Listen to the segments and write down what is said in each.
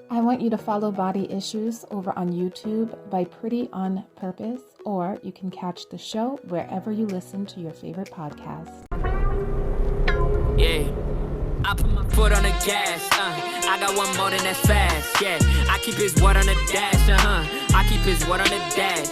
I want you to follow Body Issues over on YouTube by Pretty on Purpose, or you can catch the show wherever you listen to your favorite podcast. Yeah, I put my foot on the gas, I got one more than that's fast, yeah. I keep his word on the dash, I keep his word on the dash.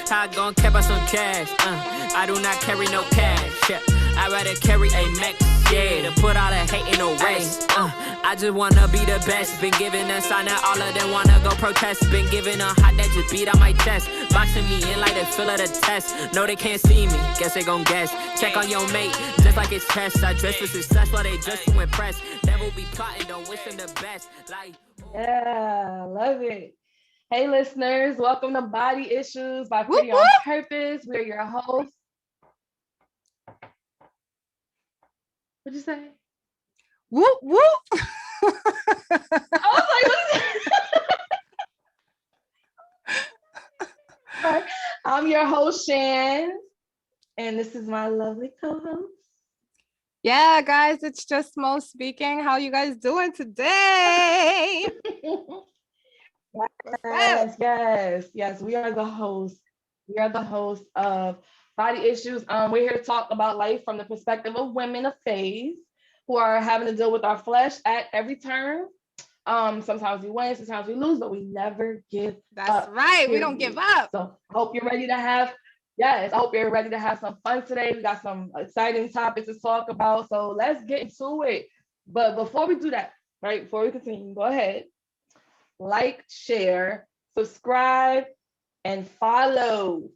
How I gon' cap out some cash, I do not carry no cash, yeah. I'd rather carry a Mac, yeah, to put all the hate in the race, I just wanna be the best. Been given a sign that all of them wanna go protest. Been given a hot that just beat on my chest. Boxing me in like the feel of the test. No, they can't see me, guess they gon' guess. Check on your mate, just like it's test. I dress for success while they dress to impress. Devil be plotting, don't wish them the best. Like, yeah, love it. Hey listeners, welcome to Body Issues by Pretty on Purpose. We're your hosts. What'd you say? Whoop whoop. I was like, what is that? I'm your host, Shan, and this is my lovely co-host. Yeah, guys, it's just Mo speaking. How you guys doing today? Yes. We are the hosts. We are the hosts of Body Issues. We're here to talk about life from the perspective of women of faith who are having to deal with our flesh at every turn. Sometimes we win, sometimes we lose, but we never give up. That's right. We don't give up. So I hope you're ready to have, I hope you're ready to have some fun today. We got some exciting topics to talk about. So let's get into it. But before we do that, right, before we continue, go ahead, like, share, subscribe, and follow.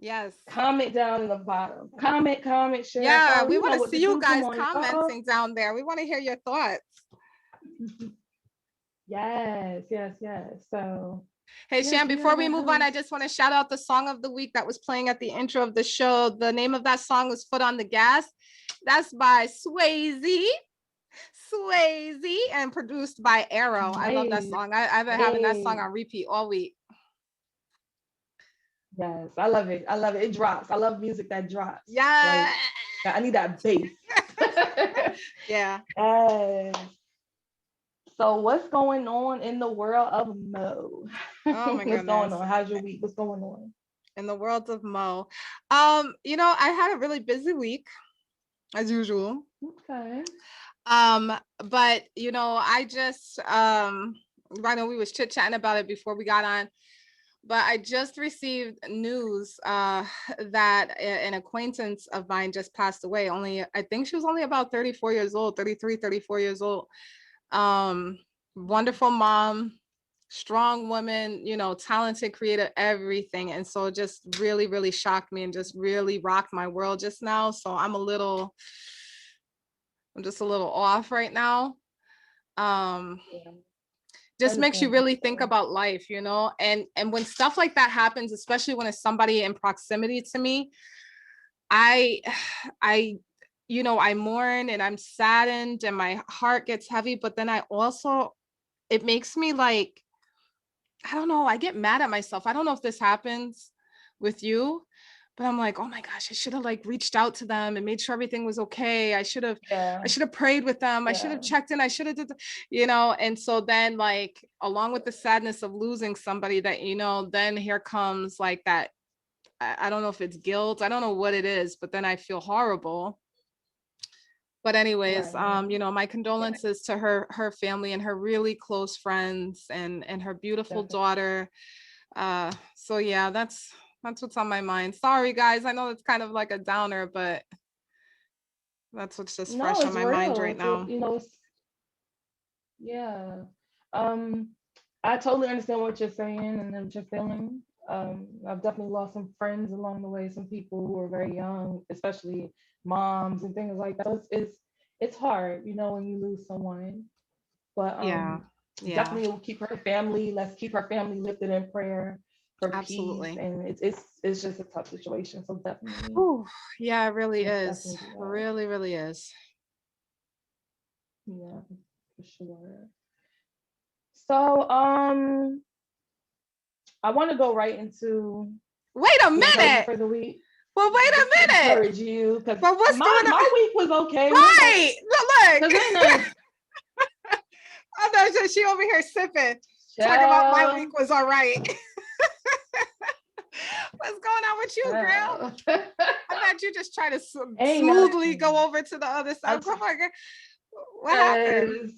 Yes. Comment down in the bottom. Comment, share. Yeah, follow. we want to see you guys on, commenting down there. We want to hear your thoughts. Yes. So, hey, Shan, before we move on, I just want to shout out the song of the week that was playing at the intro of the show. The name of that song was Foot on the Gas. That's by Swaizy, and produced by Arrow. Nice. I love that song. I've been having that song on repeat all week. Yes, I love it. It drops. I love music that drops. Yeah. Like, I need that bass. Yeah. So what's going on in the world of Mo? Oh my goodness. What's going on? How's your week? What's going on? In the world of Mo. I had a really busy week, as usual. Okay. But I just I know we was chit-chatting about it before we got on. But I just received news that an acquaintance of mine just passed away. I think she was only about 34 years old, 33, 34 years old. Wonderful mom, strong woman, talented, creative, everything. And so it just really, really shocked me and just really rocked my world just now. So I'm just a little off right now. Just makes you really think about life, and when stuff like that happens, especially when it's somebody in proximity to me, I mourn and I'm saddened and my heart gets heavy, but then it makes me like, I don't know, I get mad at myself. I don't know if this happens with you, but I'm like, oh my gosh, I should have reached out to them and made sure everything was okay. I should have prayed with them. Yeah. I should have checked in. I should have did, and so then along with the sadness of losing somebody that, then here comes that, I don't know if it's guilt. I don't know what it is, but then I feel horrible. But anyways, my condolences to her family and her really close friends and her beautiful daughter. So yeah, that's what's on my mind. Sorry guys, I know it's kind of like a downer, but that's what's just fresh on my mind right now. I totally understand what you're saying and what you're feeling. I've definitely lost some friends along the way, some people who are very young, especially moms and things like that. So it's hard, when you lose someone. But definitely we'll keep her family. Let's keep her family lifted in prayer. Absolutely. Peace, and it's just a tough situation, so definitely. Ooh, yeah, it really is. Really is. Yeah, for sure. So I want to go right into wait a minute for the week. Well, wait a minute. Encourage you, because what's going on? My week was okay. Right. Look. I'm not she over here sipping, talking about my week was all right. What's going on with you, girl? I bet you just try to smoothly go over to the other side. Come on, girl. What happened?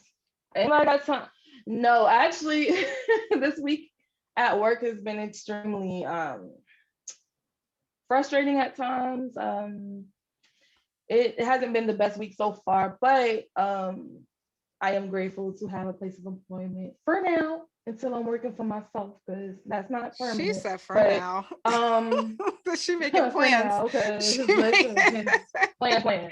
Ain't I got time? No, actually, this week at work has been extremely frustrating at times. It hasn't been the best week so far, but I am grateful to have a place of employment for now until I'm working for myself, because that's not permanent. She said for now. Does she making plans? Plan.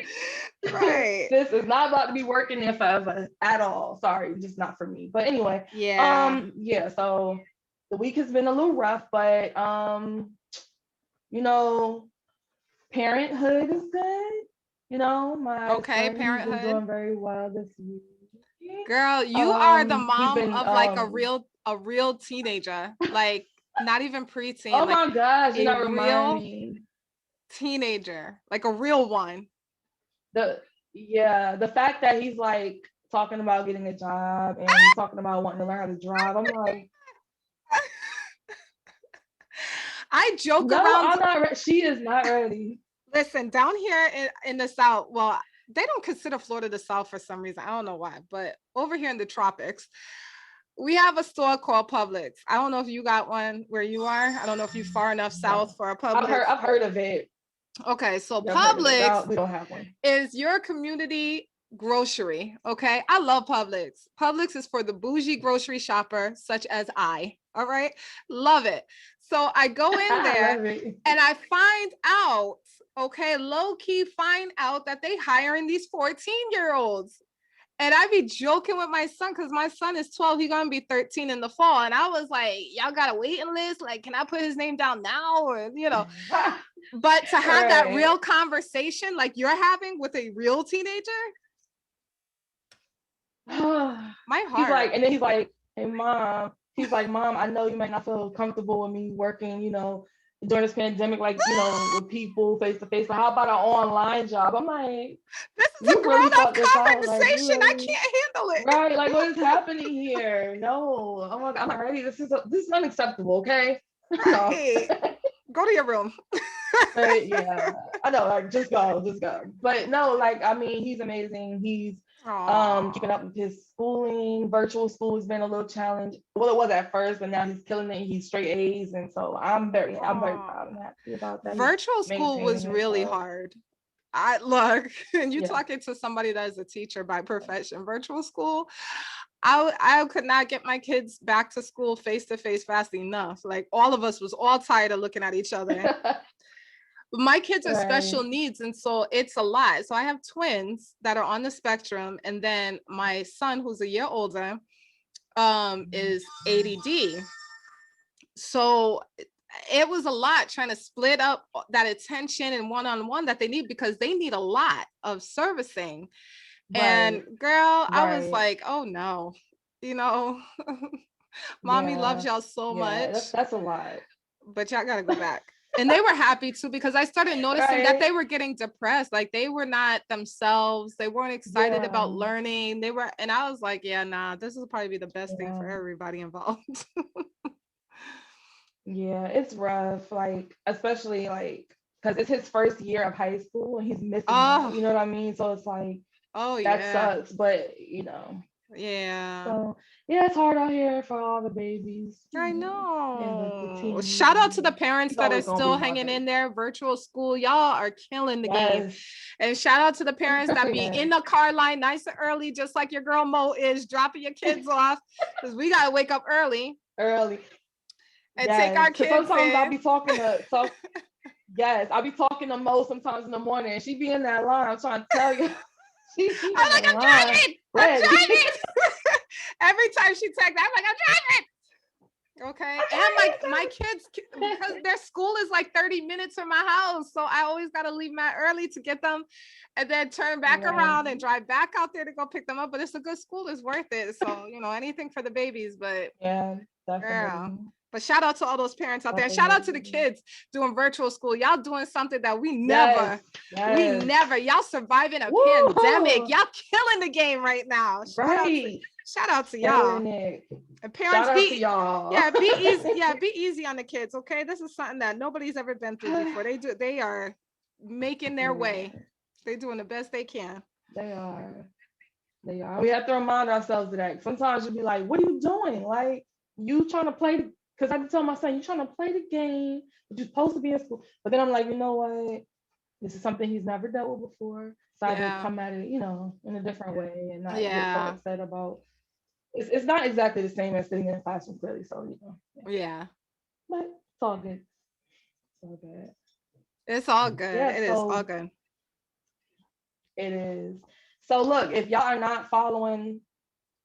Right. This is not about to be working there forever at all. Sorry, just not for me. But anyway, yeah. So the week has been a little rough, but you know, parenthood is good. You know, my son, parenthood is doing very well this week. Girl, you are the mom of like a real teenager, like not even preteen. Oh like my gosh, you gotta remind real me. Teenager, like a real one. The fact that he's like talking about getting a job and he's talking about wanting to learn how to drive. I'm like, I joke no, around. I'm not she is not ready. Listen, down here in the South, well, they don't consider Florida the South for some reason. I don't know why, but over here in the tropics, we have a store called Publix. I don't know if you got one where you are. I don't know if you're far enough south for a Publix. I've heard of it. Okay, so Publix we don't have one. Is your community grocery. Okay, I love Publix. Publix is for the bougie grocery shopper such as I. All right, love it. So I go in there and I find out, okay, low key find out that they hiring these 14-year-olds. And I be joking with my son because my son is 12. He's gonna be 13 in the fall. And I was like, y'all got a waiting list? Like, can I put his name down now? Or, you know, but to have that real conversation like you're having with a real teenager, my heart. He's like, and then he's like, hey, mom. He's like, Mom, I know you might not feel comfortable with me working, you know, during this pandemic, like, you know, with people face to face. So how about an online job? I'm like, this is a grown-up conversation. Like, I can't handle it. Right? Like, what is happening here? No, I'm not ready. This is unacceptable. Okay. Right. Go to your room. But yeah, I know. Like, just go. But no, like, I mean, he's amazing. He's keeping up with his schooling. Virtual school has been a little challenge. Well, it was at first, but now he's killing it. He's straight A's, and so I'm very proud and happy about that. Virtual school was really hard. Look, and you talking to somebody that is a teacher by profession. Virtual school, I could not get my kids back to school face to face fast enough. Like, all of us was all tired of looking at each other. My kids are special needs, and so it's a lot. So I have twins that are on the spectrum, and then my son, who's a year older, is ADD. So it was a lot trying to split up that attention and one-on-one that they need, because they need a lot of servicing. And girl, I was like, oh no, you know, mommy loves y'all so much. That's a lot. But y'all gotta go back. And they were happy too, because I started noticing that they were getting depressed. Like, they were not themselves. They weren't excited about learning. And I was like, yeah, nah, this will probably be the best thing for everybody involved. Yeah, it's rough. Like, especially like, because it's his first year of high school and he's missing that, you know what I mean? So it's like, that sucks, but you know. Yeah. So yeah, it's hard out here for all the babies. I know. Shout out to the parents that are still hanging in there. Virtual school, y'all are killing the game. And shout out to the parents that be in the car line nice and early, just like your girl Mo is, dropping your kids off, because we gotta wake up early and take our kids. Sometimes I'll be talking to I'll be talking to Mo sometimes in the morning, and she be in that line. I'm trying to tell you. I'm like, I'm driving. Every time she texts, I'm like, I'm driving. Okay. And like my kids, because their school is like 30 minutes from my house. So I always got to leave mad early to get them and then turn back around and drive back out there to go pick them up. But it's a good school. It's worth it. So, you know, anything for the babies, but definitely. Girl, But shout out to all those parents out there. And shout out to the kids doing virtual school. Y'all doing something that we never, y'all surviving a pandemic. Y'all killing the game right now. Shout out to y'all. And parents, be easy. Yeah, be easy on the kids. Okay. This is something that nobody's ever been through before. They are making their way. They're doing the best they can. They are. We have to remind ourselves of that. Sometimes you'll be like, what are you doing? Like, you trying to play, because I can tell my son, you're trying to play the game, but you're supposed to be in school. But then I'm like, you know what? This is something he's never dealt with before. So I just come at it, you know, in a different way and not get so upset about it's not exactly the same as sitting in a classroom, clearly. So, you know. Yeah. But it's all good. It's all good. It's all good. It is all good. It is. So look, if y'all are not following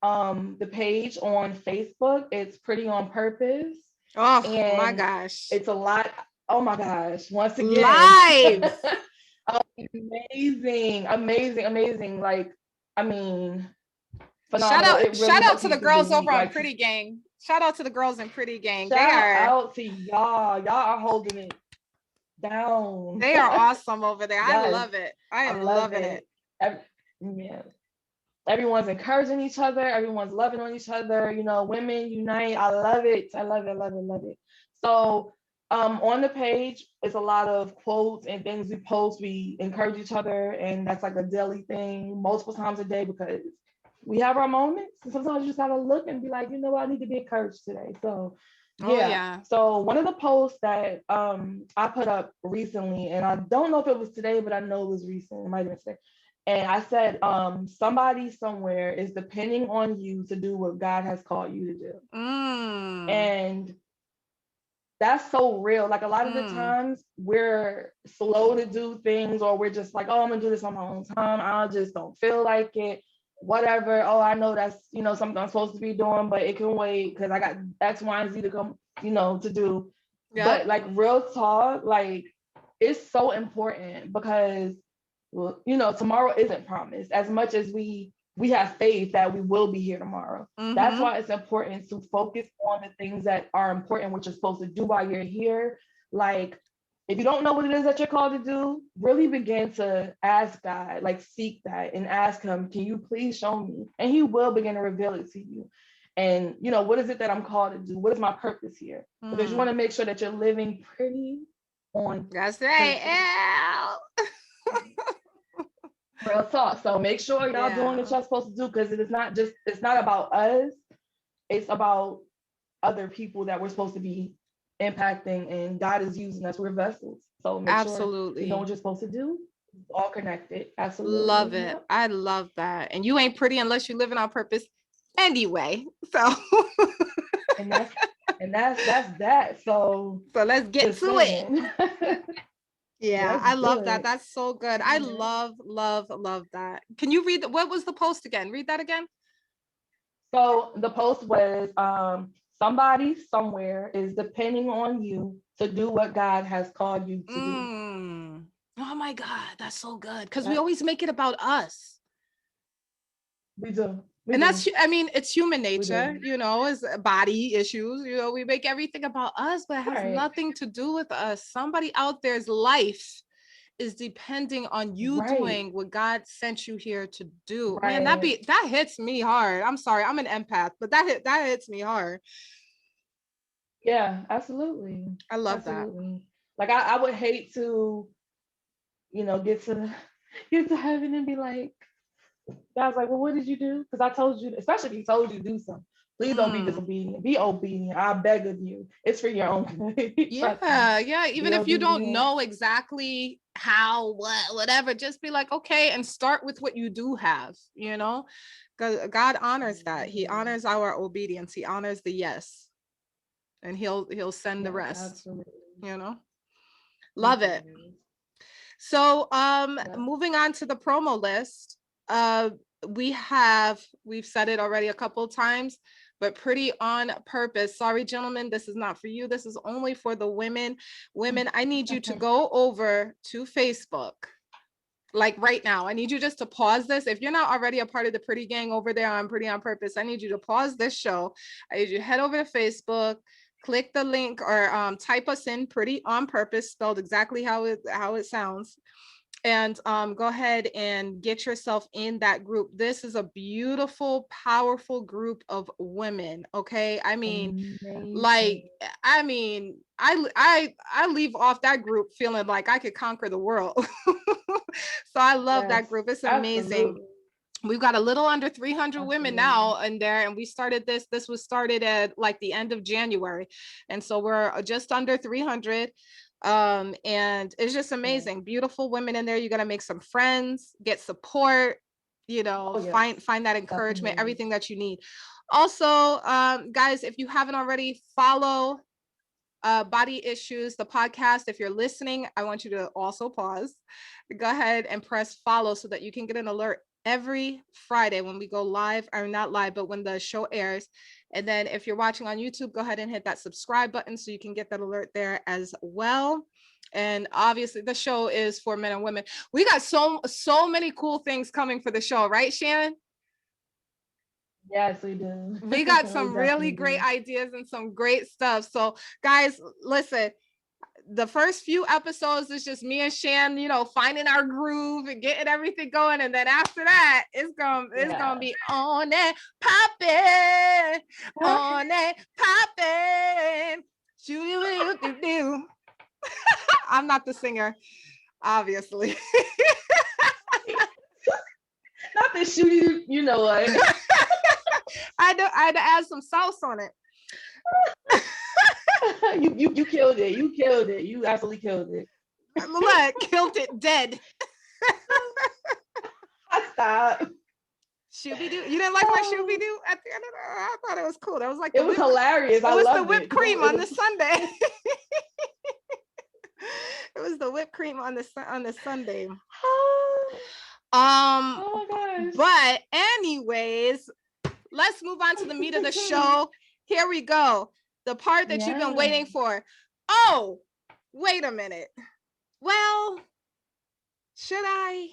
the page on Facebook, it's Pretty on Purpose. Oh my gosh. It's a lot. Oh my gosh. Once again. Live. Amazing. Like, I mean, phenomenal. Shout out to the girls over on Pretty Gang. Shout out to the girls in Pretty Gang. Shout out to y'all. Y'all are holding it down. They are awesome over there. I love it. I am loving it. Everyone's encouraging each other. Everyone's loving on each other. You know, women unite. I love it. So on the page, it's a lot of quotes and things we post. We encourage each other, and that's like a daily thing, multiple times a day, because we have our moments. And sometimes you just gotta look and be like, you know what, I need to be encouraged today. So So one of the posts that I put up recently, and I don't know if it was today, but I know it was recent. It might have been today. And I said, somebody somewhere is depending on you to do what God has called you to do. And that's so real. Like, a lot of the times we're slow to do things, or we're just like, oh, I'm gonna do this on my own time. I just don't feel like it. Whatever. Oh, I know that's, you know, something I'm supposed to be doing, but it can wait because I got X, Y, and Z to come, you know, to do. But like, real talk, like, it's so important because, well, you know, tomorrow isn't promised. As much as we have faith that we will be here tomorrow. That's why it's important to focus on the things that are important, what you're supposed to do while you're here. Like, if you don't know what it is that you're called to do, really begin to ask God, like, seek that and ask him, can you please show me? And he will begin to reveal it to you. And, you know, what is it that I'm called to do? What is my purpose here? Because you want to make sure that you're living pretty on. That's right. Real talk. So make sure y'all doing what y'all supposed to do, because it's not about us. It's about other people that we're supposed to be impacting, and God is using us. We're vessels. So make sure you know what you're supposed to do. It's all connected. Absolutely. Love it. I love that. And you ain't pretty unless you're living on purpose anyway. So and that's that. So let's get to it. Yeah, I love that. That's so good. I love that. Can you read what was the post again? Read that again. So the post was somebody somewhere is depending on you to do what God has called you to do. Oh my God, that's so good. Because we always make it about us. We do. That's, I mean, it's human nature, you know, it's body issues, you know, we make everything about us, but it has nothing to do with us. Somebody out there's life is depending on you doing what God sent you here to do. Man, that hits me hard. I'm sorry, I'm an empath, but that hits me hard. Yeah, absolutely. I love that. Like, I would hate to, you know, get to heaven and be like, God's like, well, what did you do? Because I told you, especially if he told you to do something. Please don't be disobedient. Be obedient. I beg of you. It's for your own good. Yeah. Even if you don't know exactly how, whatever, just be like, okay, and start with what you do have, you know, because God honors that. He honors our obedience. He honors the yes, and he'll send the rest. Absolutely. You know, love it. So, moving on to the promo list. We've said it already a couple of times, but Pretty on Purpose. Sorry, gentlemen, this is not for you. This is only for the women. Women, I need you to go over to Facebook. Like right now, I need you just to pause this. If you're not already a part of the Pretty Gang over there on Pretty on Purpose, I need you to pause this show. I need you to head over to Facebook, click the link or type us in Pretty on Purpose, spelled exactly how it sounds. And go ahead and get yourself in that group. This is a beautiful, powerful group of women. Okay. I mean, Amazing. I leave off that group feeling like I could conquer the world. So I love that Yes, group. It's amazing. absolutely. We've got a little under 300 women Absolutely. now in there, and we started this was started at like the end of January, and so we're just under 300. And it's just amazing. Beautiful women in there. You got to make some friends, get support, Oh, yes, find that encouragement, definitely. everything that you need. Also, guys, if you haven't already, follow Body Issues, the podcast. If you're listening, I want you to also pause, go ahead and press follow so that you can get an alert every Friday when we go live, or not live, but when the show airs. And then if you're watching on YouTube, go ahead and hit that subscribe button so you can get that alert there as well. And obviously the show is for men and women. We got so many cool things coming for the show, right, Shannon? Yes, we do. We got We some really definitely great do. ideas and some great stuff. So guys, listen, the first few episodes is just me and Shan, finding our groove and getting everything going. And then after that, it's gonna be on it, popping, on it, popping. Shoo-doo-doo-doo-doo. I'm not the singer, obviously. Not the shooty, you know what? I had to add some sauce on it. You killed it. You killed it. You absolutely killed it. Look, killed it dead. I stop. Shooby-doo. You didn't like my Shooby-doo at the end of it? I thought it was cool. That was like it was hilarious. It was loved the whipped it. cream It on was... the Sunday. It was the whipped cream on the Sunday. Oh my gosh. But anyways, let's move on to the meat of the show. Here we go. The part that you've been waiting for. Oh, wait a minute. Well, should I?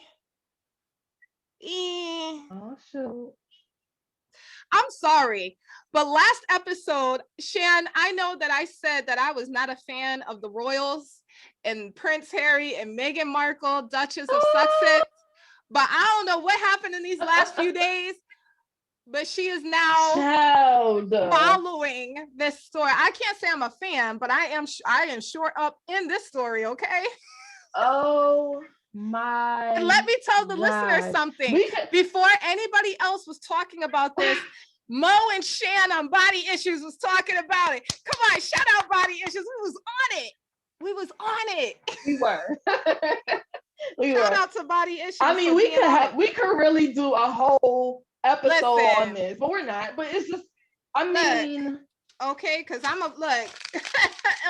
Oh, shoot. I'm sorry, but last episode, Shan, I know that I said that I was not a fan of the royals and Prince Harry and Meghan Markle, Duchess of Sussex, but I don't know what happened in these last few days, but she is now following this story. I can't say I'm a fan, but I am short up in this story, okay? Oh my. And let me tell the listeners something. Before anybody else was talking about this, Mo and Shan on Body Issues was talking about it. Come on, shout out Body Issues. We was on it. We were. Shout out to Body Issues. I mean, we could really do a whole episode on this, but we're not. But it's just, I mean, okay, because I'm a look.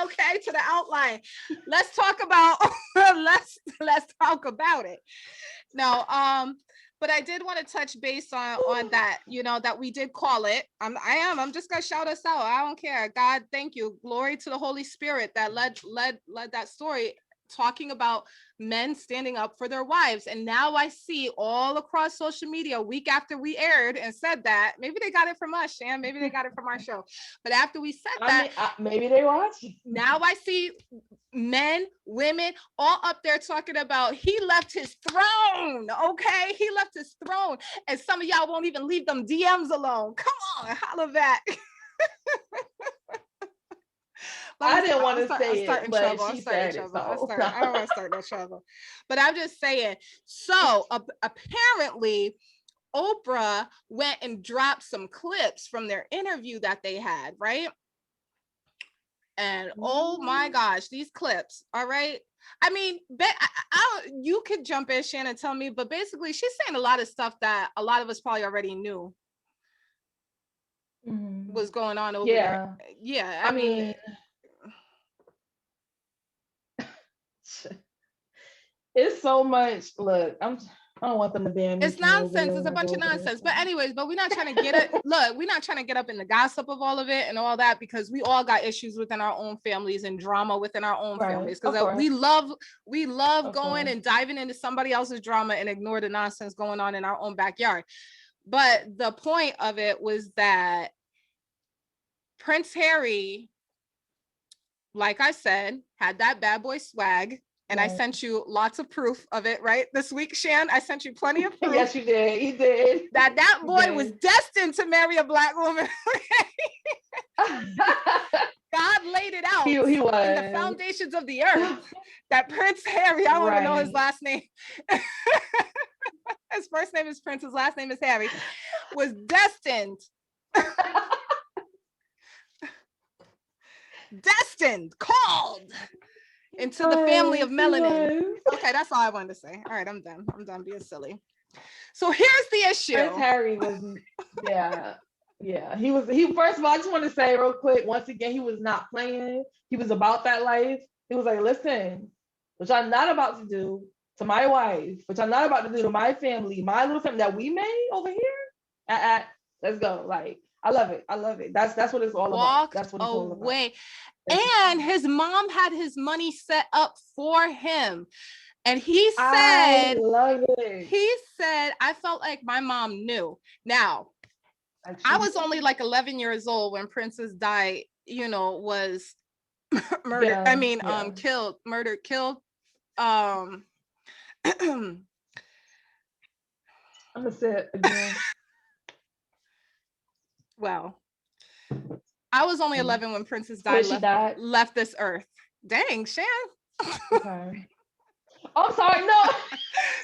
Okay, to the outline. Let's talk about let's talk about it. Now, but I did want to touch base on that, that we did call it. I'm just gonna shout us out. I don't care. God, thank you. Glory to the Holy Spirit that led that story, talking about men standing up for their wives. And now I see all across social media, week after we aired and said that, maybe they got it from us, Shan, maybe they got it from our show, but after we said that, maybe they watch. Now I see men, women, all up there talking about he left his throne. Okay, he left his throne, and some of y'all won't even leave them DMs alone. Come on, holla back. I didn't want to say it, but she said it. I don't want to start no trouble. But I'm just saying. So apparently, Oprah went and dropped some clips from their interview that they had, right? And oh my gosh, these clips, all right? I mean, you could jump in, Shannon, tell me, but basically she's saying a lot of stuff that a lot of us probably already knew was going on over there. Yeah, I mean it's so much. Look, I don't want them to ban me. It's nonsense. It's a bunch of nonsense. But anyways, we're not trying to get it. Look, we're not trying to get up in the gossip of all of it and all that, because we all got issues within our own families and drama within our own families. Because we love going and diving into somebody else's drama and ignore the nonsense going on in our own backyard. But the point of it was that Prince Harry like I said, had that bad boy swag. And I Right. sent you lots of proof of it, right? This week, Shan, I sent you plenty of proof. Yes, you did. You did. That You boy did. was destined to marry a Black woman. God laid it out he in the was. foundations of the earth that Prince Harry, I don't even know his Right. last name. His first name is Prince, his last name is Harry, was destined. Called into the family of melanin. Okay, that's all I wanted to say. All right, I'm done. I'm done being silly. So here's the issue. Prince Harry was, yeah. He first of all, I just want to say real quick, once again, he was not playing. He was about that life. He was like, listen, which I'm not about to do to my wife, which I'm not about to do to my family, my little family that we made over here. Let's go. Like, I love it. That's what it's all about. That's what it's all about. And his mom had his money set up for him. And he said, I love it. He said, I felt like my mom knew. Now, I was only like 11 years old when Princess Di, was murdered. Yeah, I mean, yeah. killed. I'm gonna say it again. Well, I was only 11 when Princess Di left this earth. Dang, Shan. Okay. Oh, I'm sorry. No.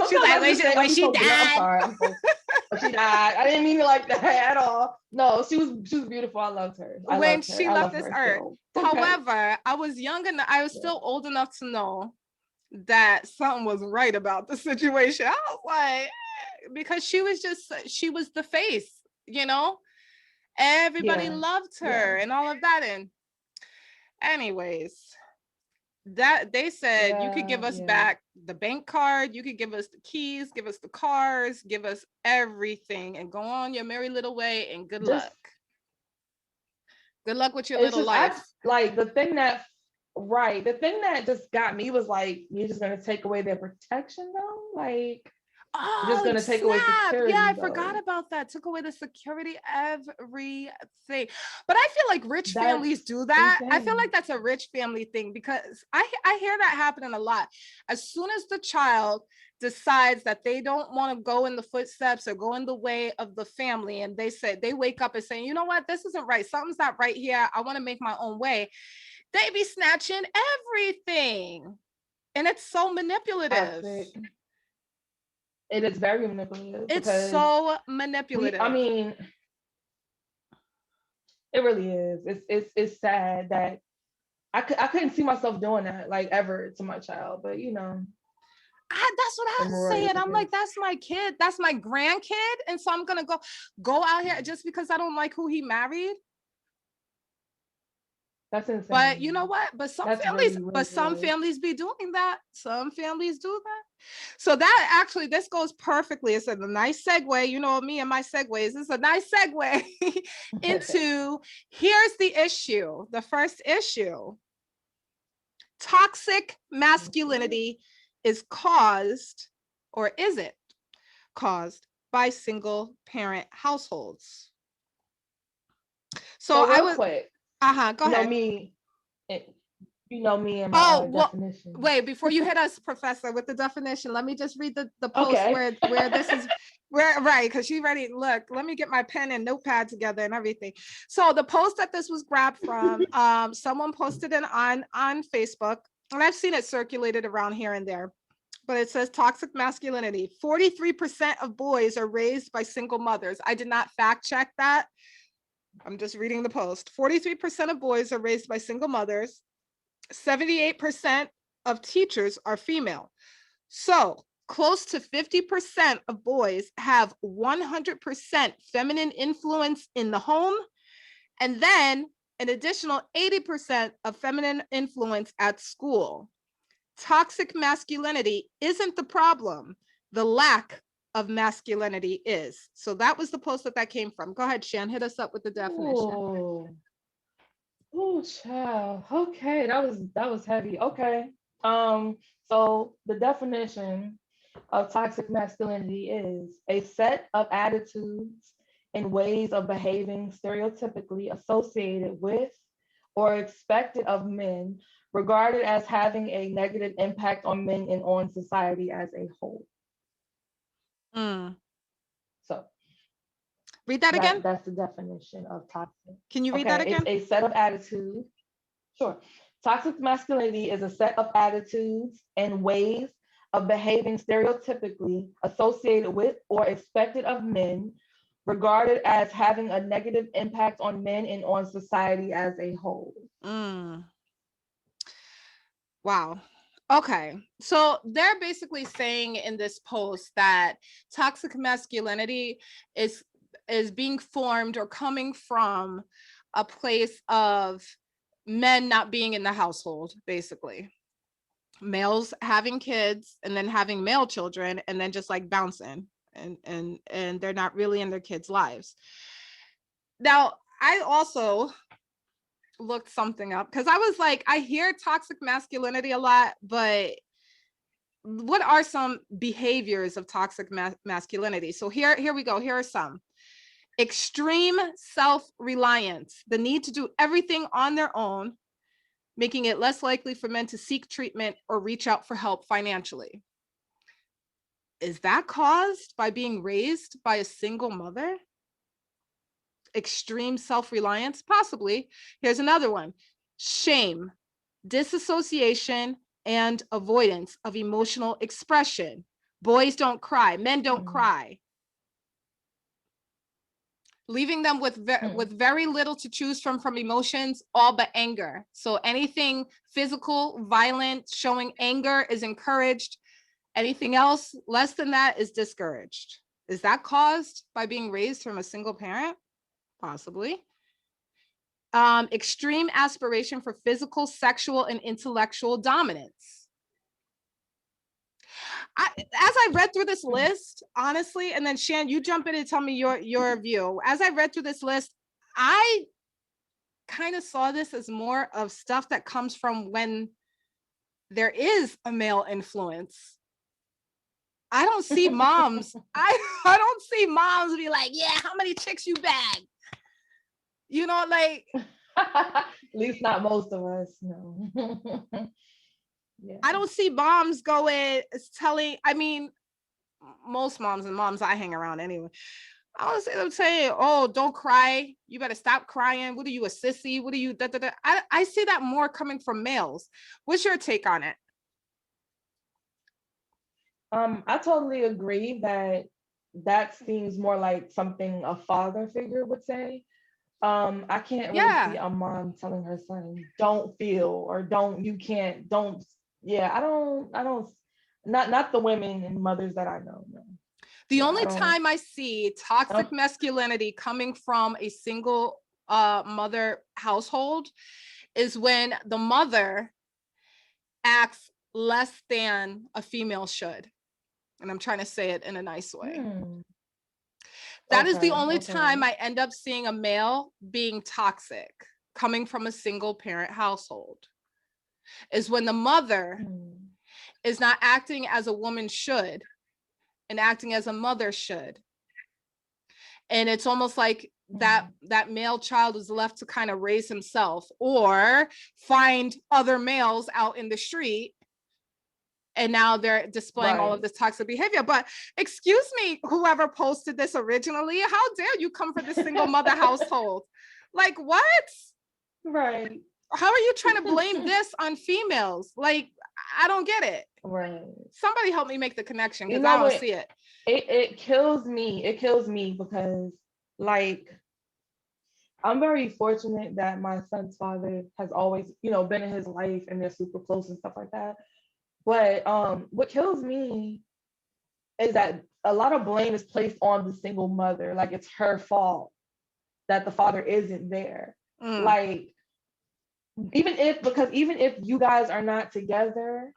She's like, when she died. I'm sorry. She died. I didn't mean it like that at all. No, she was beautiful. I loved her. When she left this earth. However, I was young enough. I was still old enough to know that something was right about the situation. I was like, because she was the face, Everybody loved her and all of that. And anyways, that they said you could give us back the bank card, you could give us the keys, give us the cars, give us everything, and go on your merry little way, and good luck. Good luck with your little life. Like the thing that just got me was like, you're just gonna take away their protection though? Like, you're just gonna take away security. Yeah, I forgot about that. Took away the security, everything. But I feel like rich families do that. Insane. I feel like that's a rich family thing, because I hear that happening a lot. As soon as the child decides that they don't want to go in the footsteps or go in the way of the family, and they wake up and say, you know what, this isn't right. Something's not right here. I want to make my own way. They be snatching everything. And it's so manipulative. It is very manipulative. It's so manipulative. I mean, it really is. It's sad that I couldn't see myself doing that, like, ever to my child. But that's what I was saying. I'm like, that's my kid, that's my grandkid, and so I'm gonna go out here just because I don't like who he married. That's insane. But you know what? But some families, families be doing that. Some families do that. So that actually, this goes perfectly. It's a nice segue. Me and my segues. It's a nice segue into here's the issue. The first issue: toxic masculinity is caused, or is it caused, by single parent households? So I was quick. Go ahead. You know me and my definition. Wait, before you hit us, Professor, with the definition, let me just read the post where this is right, because she ready. Look, let me get my pen and notepad together and everything. So the post that this was grabbed from, someone posted it on Facebook, and I've seen it circulated around here and there. But it says toxic masculinity. 43% of boys are raised by single mothers. I did not fact check that. I'm just reading the post. 43% of boys are raised by single mothers. 78% of teachers are female. So close to 50% of boys have 100% feminine influence in the home. And then an additional 80% of feminine influence at school. Toxic masculinity isn't the problem. The lack of masculinity is. So that was the post that came from. Go ahead, Shan, hit us up with the definition. Oh, child. Okay, that was heavy. Okay. So the definition of toxic masculinity is a set of attitudes and ways of behaving stereotypically associated with or expected of men, regarded as having a negative impact on men and on society as a whole. Mm. So Read that again. that's the definition of toxic. Can you read that again? It's a set of attitudes. Sure. Toxic masculinity is a set of attitudes and ways of behaving stereotypically associated with or expected of men, regarded as having a negative impact on men and on society as a whole. Mm. Wow. Okay. So they're basically saying in this post that toxic masculinity is being formed or coming from a place of men not being in the household, basically. Males having kids and then having male children and then just like bouncing and they're not really in their kids' lives. Now, I also looked something up because I was like, I hear toxic masculinity a lot, but what are some behaviors of toxic masculinity? So here we go. Here are some. Extreme self-reliance, the need to do everything on their own, making it less likely for men to seek treatment or reach out for help financially. Is that caused by being raised by a single mother? Extreme self-reliance? Possibly. Here's another one. Shame, disassociation, and avoidance of emotional expression. Boys don't cry, men don't cry. Leaving them with very little to choose from emotions, all but anger. So anything physical, violent, showing anger is encouraged. Anything else less than that is discouraged. Is that caused by being raised from a single parent? Possibly. Extreme aspiration for physical, sexual, and intellectual dominance. As I read through this list, honestly, and then Shan, you jump in and tell me your view. As I read through this list, I kind of saw this as more of stuff that comes from when there is a male influence. I don't see moms. I don't see moms be like, yeah, how many chicks you bagged? You know, like. At least not most of us, no. Yeah. I don't see moms going telling, I mean, most moms and moms I hang around anyway. I don't see them saying, oh, don't cry. You better stop crying. What are you, a sissy? What are you, da, da, da. I see that more coming from males. What's your take on it? I totally agree that seems more like something a father figure would say. I can't really see a mom telling her son, don't feel, or don't, yeah, I don't, not the women and mothers that I know. No. The only time I see toxic masculinity coming from a single mother household is when the mother acts less than a female should. And I'm trying to say it in a nice way. That is the only time I end up seeing a male being toxic coming from a single parent household, is when the mother is not acting as a woman should and acting as a mother should. And it's almost like that male child is left to kind of raise himself or find other males out in the street. And now they're displaying all of this toxic behavior. But excuse me, whoever posted this originally, how dare you come from the single mother household? Like, what? Right. How are you trying to blame this on females? Like, I don't get it. Right. Somebody help me make the connection, because I don't see it. It kills me. It kills me because, like, I'm very fortunate that my son's father has always, been in his life and they're super close and stuff like that. But what kills me is that a lot of blame is placed on the single mother. Like, it's her fault that the father isn't there. Like, even if you guys are not together,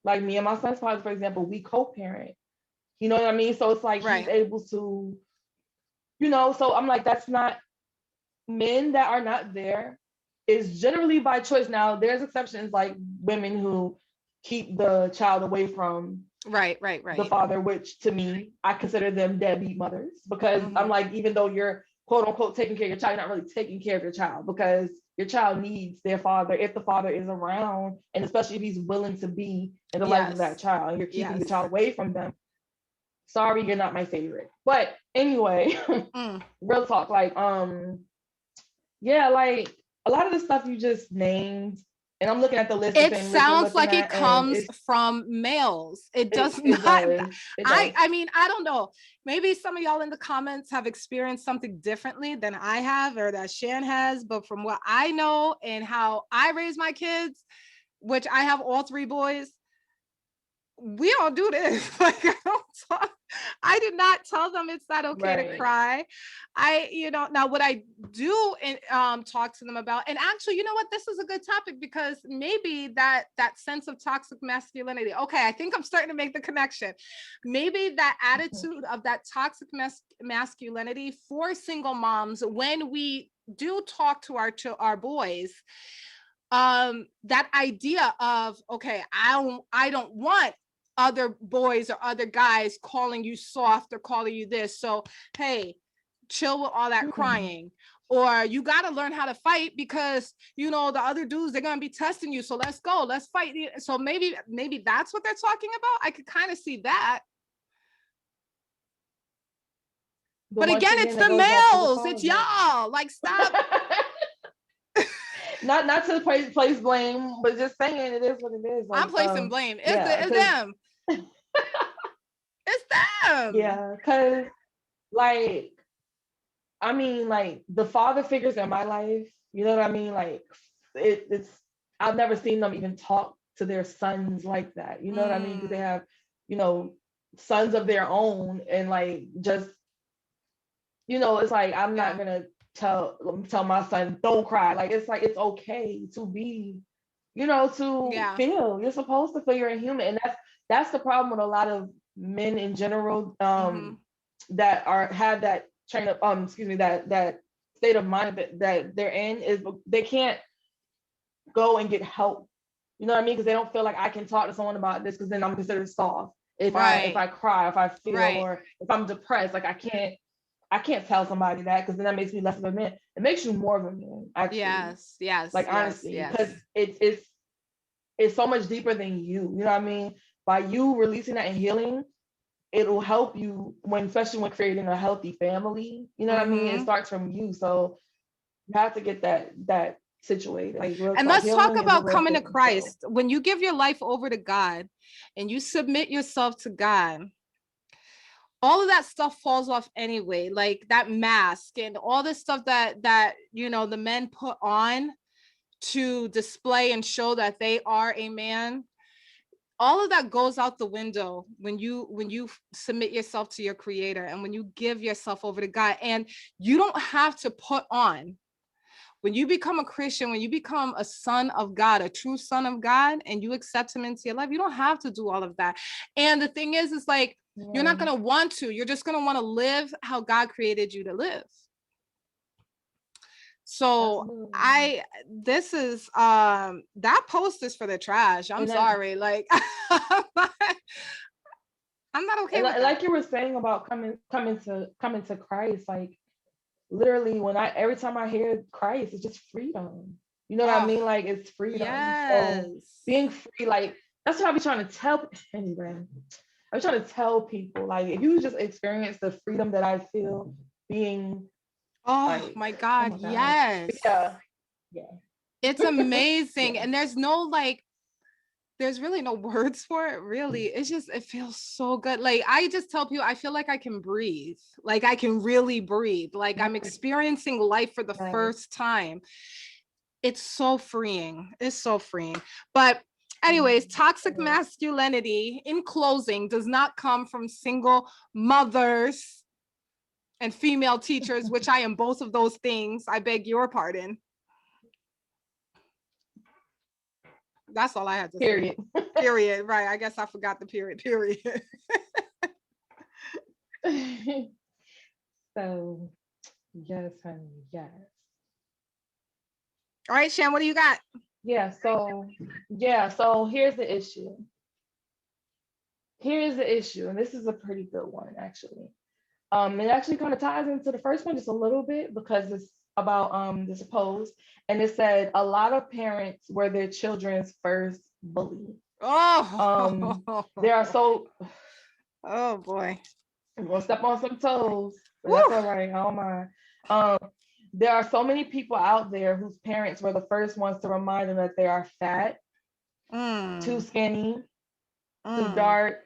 like me and my son's father, for example, we co-parent. You know what I mean? So it's like he's able to, so I'm like, that's not, men that are not there is generally by choice. Now, there's exceptions like women who keep the child away from the father, which to me, I consider them deadbeat mothers, because I'm like, even though you're quote unquote taking care of your child, you're not really taking care of your child, because your child needs their father if the father is around, and especially if he's willing to be in the life of that child, and you're keeping your child away from them. Sorry, you're not my favorite. But anyway, real talk, like yeah, like a lot of the stuff you just named, and I'm looking at the list. It sounds like it comes from males. It does not. I mean, I don't know. Maybe some of y'all in the comments have experienced something differently than I have, or that Shan has. But from what I know and how I raise my kids, which I have all 3 boys, we don't do this. Like, I did not tell them it's not okay to cry. Now what I do talk to them about, and actually, you know what, this is a good topic, because maybe that sense of toxic masculinity, okay, I think I'm starting to make the connection. Maybe that attitude of that toxic masculinity for single moms, when we do talk to our boys, that idea of, okay, I don't want other boys or other guys calling you soft or calling you this, so hey, chill with all that crying, or you got to learn how to fight, because the other dudes, they're gonna be testing you, so let's go, let's fight. So maybe that's what they're talking about. I could kind of see that, but again, it's the males, it's y'all, like, stop. not to place blame, but just saying it is what it is. Like, I'm placing blame. It's them. It's them. Yeah, because like, I mean, like, the father figures in my life, you know what I mean? Like, it's I've never seen them even talk to their sons like that. You know what I mean? Because they have, sons of their own, and like, just, it's like, I'm not gonna tell my son, don't cry. Like, it's like, it's okay to be, to feel. You're supposed to feel. You're a human, and that's the problem with a lot of men in general, that have that train of that state of mind that they're in, is they can't go and get help. You know what I mean? Because they don't feel like, I can talk to someone about this, because then I'm considered soft if I cry, if I feel, or if I'm depressed. Like, I can't tell somebody that, because then that makes me less of a man. It makes you more of a man, actually. Yes. Like, honestly, because it's so much deeper than you. You know what I mean? By you releasing that and healing, it'll help you especially when creating a healthy family. You know what I mean? It starts from you. So you have to get that situated. Like, and let's talk about coming to Christ. So, when you give your life over to God and you submit yourself to God, all of that stuff falls off anyway. Like, that mask and all this stuff that the men put on to display and show that they are a man, all of that goes out the window when you submit yourself to your Creator, and when you give yourself over to God. And you don't have to put on. When you become a Christian, when you become a son of God, a true son of God, and you accept him into your life, you don't have to do all of that. And the thing is like, you're not going to want to. You're just going to want to live how God created you to live. So this is that post is for the trash. I'm sorry. Like, I'm not okay with that. Like you were saying about coming to Christ, like, literally, every time I hear Christ, it's just freedom. You know what I mean? Like, it's freedom. Yes. So being free, like, that's what I be trying to tell anyway. I'm trying to tell people, like, if you just experience the freedom that I feel being. My God, yes. Yeah. It's amazing. And there's really no words for it, really. It feels so good. Like, I just tell people, I feel like I can breathe. Like, I can really breathe. Like, I'm experiencing life for the first time. It's so freeing. It's so freeing. But anyways, toxic masculinity, in closing, does not come from single mothers and female teachers, which I am both of those things. I beg your pardon. That's all I had to say. Period. Right. I guess I forgot the period. So, yes, honey, yes. All right, Shan, what do you got? So here's the issue. And this is a pretty good one, actually. It actually kind of ties into the first one just a little bit, because about this post, and it said a lot of parents were their children's first bully. Oh, There are so oh boy. I'm gonna step on some toes, but that's Woo. all right. I don't mind. Um, there are so many people out there whose parents were the first ones to remind them that they are fat, too Mm, skinny, too mm. dark,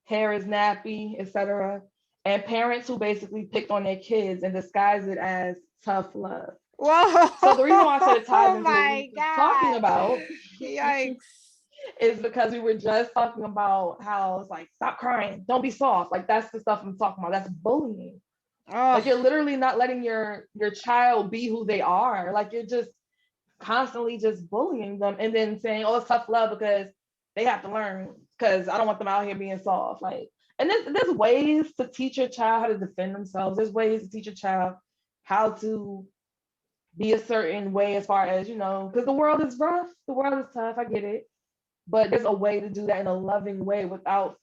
hair is nappy, etc. And parents who basically picked on their kids and disguised it as tough love. Whoa. So the reason why I said it ties Oh into what we my were just talking God. about Yikes. is because we were just talking about how it's like, stop crying, don't be soft. Like that's the stuff I'm talking about. That's bullying. Like you're Oh, literally not letting your child be who they are. Like you're just constantly just bullying them and then saying, oh, it's tough love because they have to learn because I don't want them out here being soft. Like, and there's ways to teach your child how to defend themselves. There's ways to teach your child how to be a certain way as far as, because the world is rough, the world is tough, I get it. But there's a way to do that in a loving way without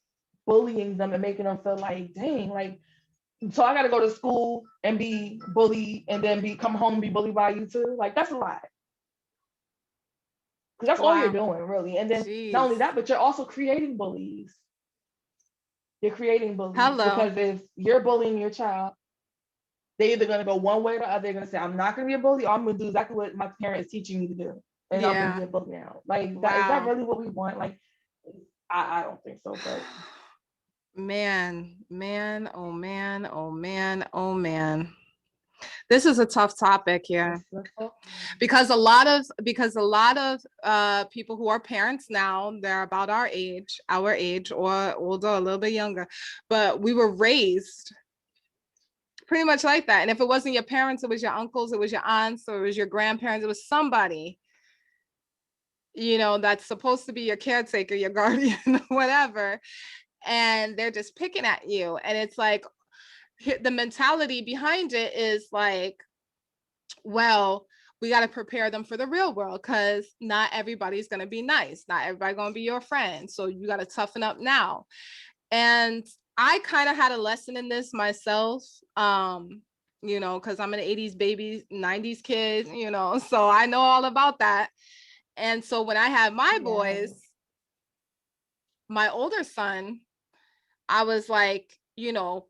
bullying them and making them feel like, dang, like, so I got to go to school and be bullied and then come home and be bullied by you too. Like that's a lot. Because that's all you're wow. doing, really. And then not Jeez. only that, but you're also creating bullies. You're creating bullies Hello. because if you're bullying your child, they're either going to go one way or the other. They're going to say, I'm not going to be a bully, or I'm going to do exactly what my parent is teaching me to do. And I'm going to Yeah. be a bully now. Like, that is that Wow. really what we want? Like, I don't think so, but Man, man, oh man, oh man, oh man. This is a tough topic here let's go. because a lot of people who are parents now, they're about our age or older, a little bit younger, but we were raised pretty much like that. And if it wasn't your parents, it was your uncles, it was your aunts, or it was your grandparents, it was somebody, that's supposed to be your caretaker, your guardian, whatever. And they're just picking at you. And it's like the mentality behind it is like, well, we got to prepare them for the real world because not everybody's going to be nice. Not everybody going to be your friend. So you got to toughen up now. And I kind of had a lesson in this myself, because I'm an 80s baby, 90s kid, so I know all about that. And so when I had my Yeah. boys, my older son, I was like,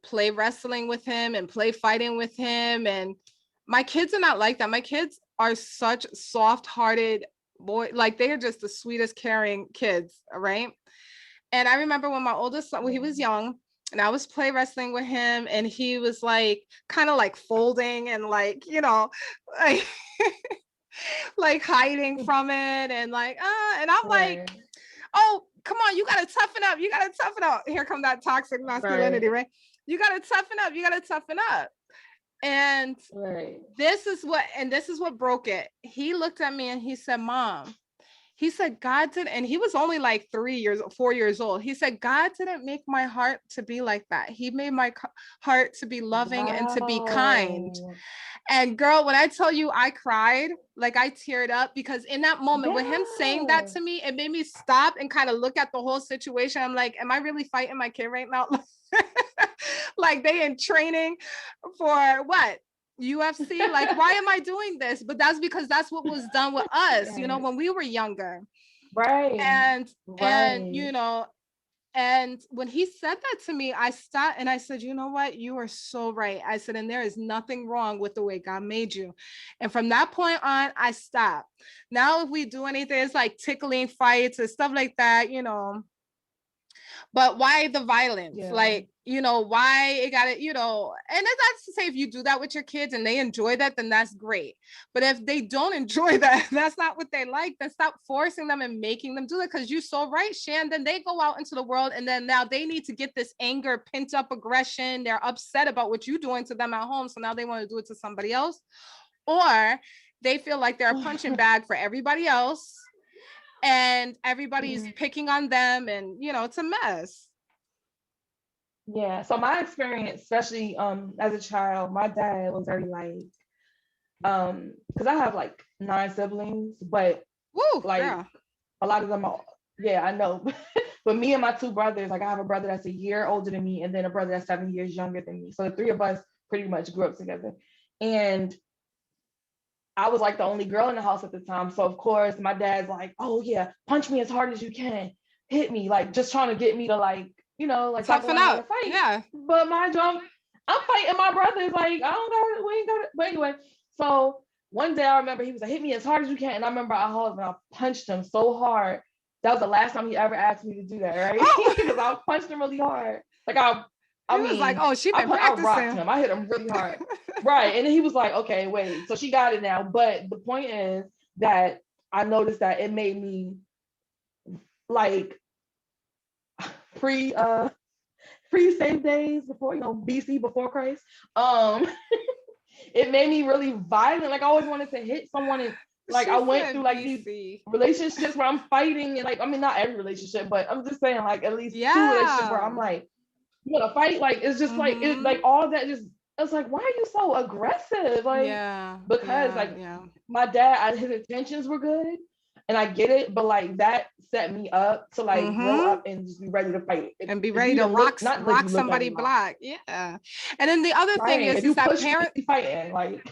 play wrestling with him and play fighting with him. And my kids are not like that. My kids are such soft-hearted boy, like they are just the sweetest, caring kids, right? And I remember when my oldest son, when he was young, and I was play wrestling with him, and he was like kind of like folding and like, like like hiding from it and like, and I'm like, Right. oh, come on, you gotta toughen up. You gotta toughen up. Here come that toxic masculinity, Right. right? You gotta toughen up. You gotta toughen up. And Right. this is what broke it. He looked at me and he said, Mom, he said, God did, and he was only like 4 years old. He said, God didn't make my heart to be like that. He made my heart to be loving and to be kind. Wow. And girl, when I tell you I cried, like I teared up because in that moment with him saying that Yeah. to me, it made me stop and kind of look at the whole situation. I'm like, am I really fighting my kid right now? Like they in training for what? UFC? Like, why am I doing this? But that's because that's what was done with us, Right. when we were younger. Right. And Right. and when he said that to me, I stopped and I said, you know what? You are so right. I said, and there is nothing wrong with the way God made you. And from that point on, I stopped. Now, if we do anything, it's like tickling fights and stuff like that, but why the violence? Yeah. Like, why it got it, and that's to say if you do that with your kids and they enjoy that, then that's great. But if they don't enjoy that, that's not what they like, then stop forcing them and making them do that. Because you're so right, Shan. Then they go out into the world and then now they need to get this anger, pent up aggression. They're upset about what you're doing to them at home. So now they want to do it to somebody else. Or they feel like they're a punching bag for everybody else. And everybody's picking on them and it's a mess. Yeah. So my experience, especially as a child, my dad was very like because I have like 9 siblings, but Woo, like girl. a lot of them are, yeah, I know. But me and my 2 brothers, like I have a brother that's a year older than me and then a brother that's 7 years younger than me. So the 3 of us pretty much grew up together. And I was like the only girl in the house at the time. So of course my dad's like, oh yeah, punch me as hard as you can, hit me, like just trying to get me to like, like stop Toughen going out and up. fight. Yeah. But my job, I'm fighting my brothers, like I don't got, we ain't got it. But anyway, so one day I remember he was like, hit me as hard as you can. And I remember I punched him so hard. That was the last time he ever asked me to do that, right? Oh, Because I punched him really hard. Like I he was like, mean, oh, she been I rocked practicing. him. I hit him really hard. Right. And then he was like, okay, wait. So she got it now. But the point is that I noticed that it made me like pre save days before, BC, before Christ. It made me really violent. Like I always wanted to hit someone, and like She I went said through like BC. these relationships where I'm fighting, and like, I mean, not every relationship, but I'm just saying like at least two relationships where I'm Yeah. like, you want to fight? Like it's just like it, like all that just. It's like, why are you so aggressive? Like, Yeah. because like my dad, his intentions were good, and I get it, but like that set me up to like grow up and just be ready to fight And be ready to look, not like rock you look at somebody me, black. Yeah. And then the other thing right? If is you that push me, parents, fighting, like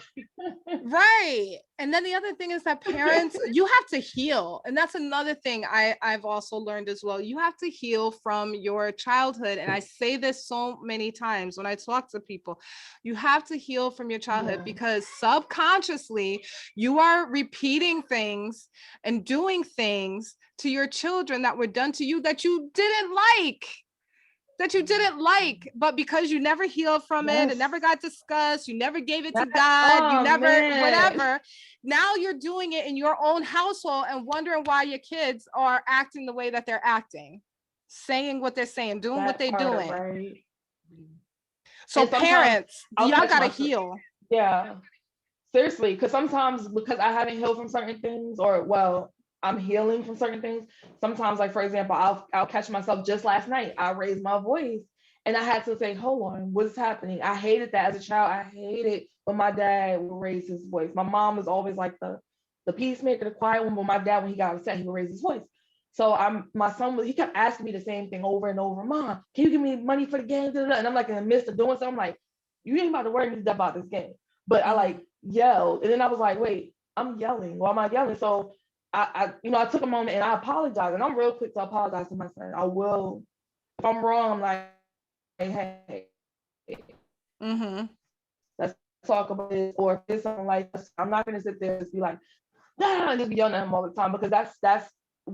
right. And then the other thing is that parents, you have to heal. And that's another thing I've also learned as well. You have to heal from your childhood. And I say this so many times when I talk to people, you have to heal from your childhood because subconsciously you are repeating things and doing things to your children that were done to you that you didn't like, but because you never healed from it, it never got discussed, you never gave it to God, you never, whatever. Now you're doing it in your own household and wondering why your kids are acting the way that they're acting, saying what they're saying, doing what they're doing. Right. So parents, y'all gotta heal. Yeah, seriously, because sometimes because I haven't healed from certain things, or well, I'm healing from certain things. Sometimes, like for example, I'll catch myself. Just last night, I raised my voice, and I had to say, "Hold on, what's happening?" I hated that as a child. I hated when my dad would raise his voice. My mom was always like the peacemaker, the quiet one. But my dad, when he got upset, he would raise his voice. So my son he kept asking me the same thing over and over. Mom, can you give me money for the game? And I'm like in the midst of doing something. I'm like, you ain't about to worry me about this game. But I like yelled, and then I was like, wait, I'm yelling. Why am I yelling? So I took a moment and I apologized, and I'm real quick to apologize to my son. I will, if I'm wrong, I'm like, hey, let's talk about this, or if it's something like this, I'm not gonna sit there and just be like, nah, and just be yelling at him all the time, because that's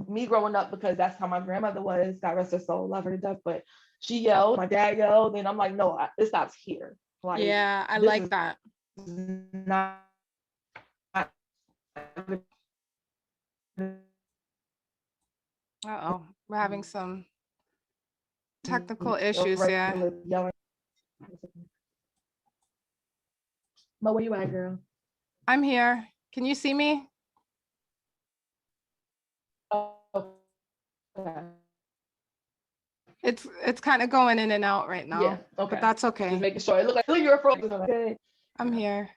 me growing up, because that's how my grandmother was. God rest her soul, love her to death. But she yelled, my dad yelled, and I'm like, no, it stops here. Like, yeah, I like that. Not Uh-oh, we're having some technical issues here. But where you at, girl? I'm here. Can you see me? Oh, okay. It's kind of going in and out right now. Yeah, okay. But that's okay. Just making sure. It looks like you're frozen. Okay. I'm here.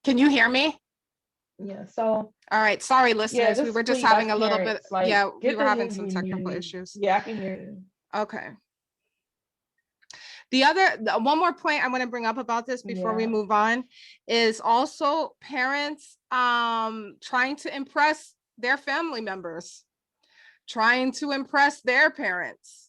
Can you hear me? Yeah, so. All right, sorry, listeners. We were just having a little bit, we were having some technical issues. Yeah, I can hear you. Okay. One more point I want to bring up about this before we move on is also parents trying to impress their family members, trying to impress their parents.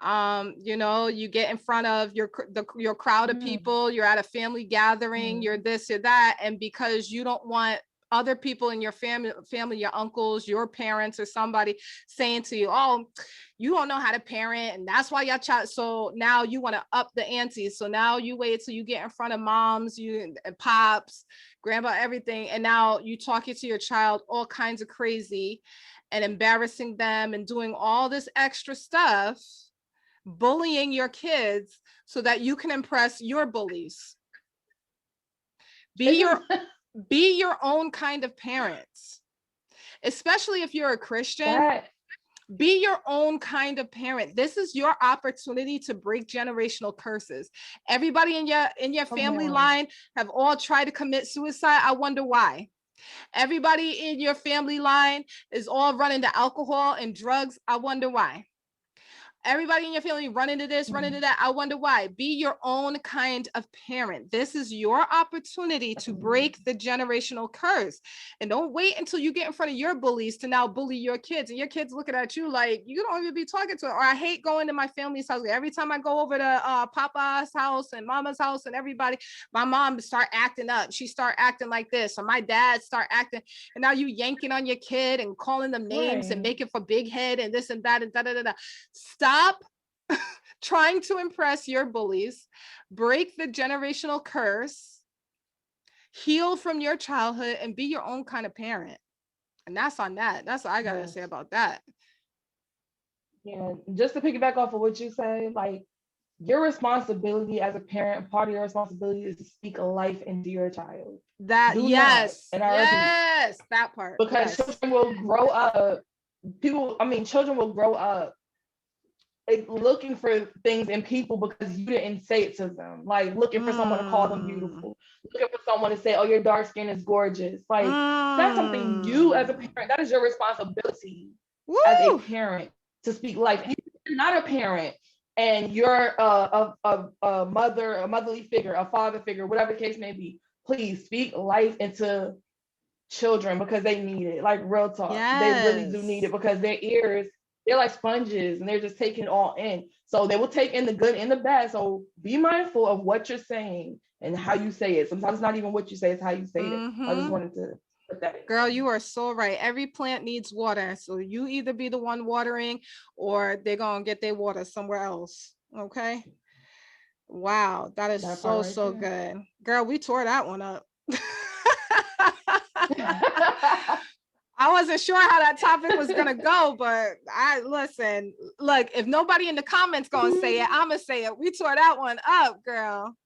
You get in front of your crowd of people, you're at a family gathering, you're this or that, and because you don't want other people in your family, your uncles, your parents, or somebody saying to you, oh, you don't know how to parent, and that's why your child. So now you want to up the ante. So now you wait till you get in front of moms, and pops, grandpa, everything, and now you talking to your child all kinds of crazy and embarrassing them and doing all this extra stuff, bullying your kids so that you can impress your bullies. Be your own kind of parents, especially if you're a Christian. Be your own kind of parent. This is your opportunity to break generational curses. Everybody in your family line have all tried to commit suicide. I wonder why. Everybody in your family line is all running to alcohol and drugs. I wonder why. everybody in your family run into this, run into that. I wonder why. Be your own kind of parent. This is your opportunity to break the generational curse. And don't wait until you get in front of your bullies to now bully your kids. And your kids looking at you like, you don't even be talking to it. Or I hate going to my family's house. Every time I go over to Papa's house and Mama's house and everybody, my mom start acting up. She start acting like this. Or my dad start acting. And now you yanking on your kid and calling them names and making for big head and this and that and da-da-da-da. Stop trying to impress your bullies, break the generational curse, heal from your childhood, and be your own kind of parent. And that's on that. That's what I gotta say about that. Yeah, just to piggyback off of what you say, like your responsibility as a parent, part of your responsibility is to speak life into your child. That Do yes, not, and I yes, that part. Because children will grow up. Children will grow up looking for things in people because you didn't say it to them. Like looking for someone to call them beautiful, looking for someone to say, "Oh, your dark skin is gorgeous." Like that's something you, as a parent, that is your responsibility as a parent to speak life. If you're not a parent and you're a mother, a motherly figure, a father figure, whatever the case may be, please speak life into children because they need it. Like real talk, they really do need it because their ears, they're like sponges and they're just taking it all in. So they will take in the good and the bad. So be mindful of what you're saying and how you say it. Sometimes it's not even what you say, it's how you say it. I just wanted to put that in. Girl, you are so right. Every plant needs water. So you either be the one watering or they're going to get their water somewhere else. Okay. Wow. That is so good. Girl, we tore that one up. I wasn't sure how that topic was gonna go, but look, if nobody in the comments gonna say it, I'm gonna say it. We tore that one up, girl.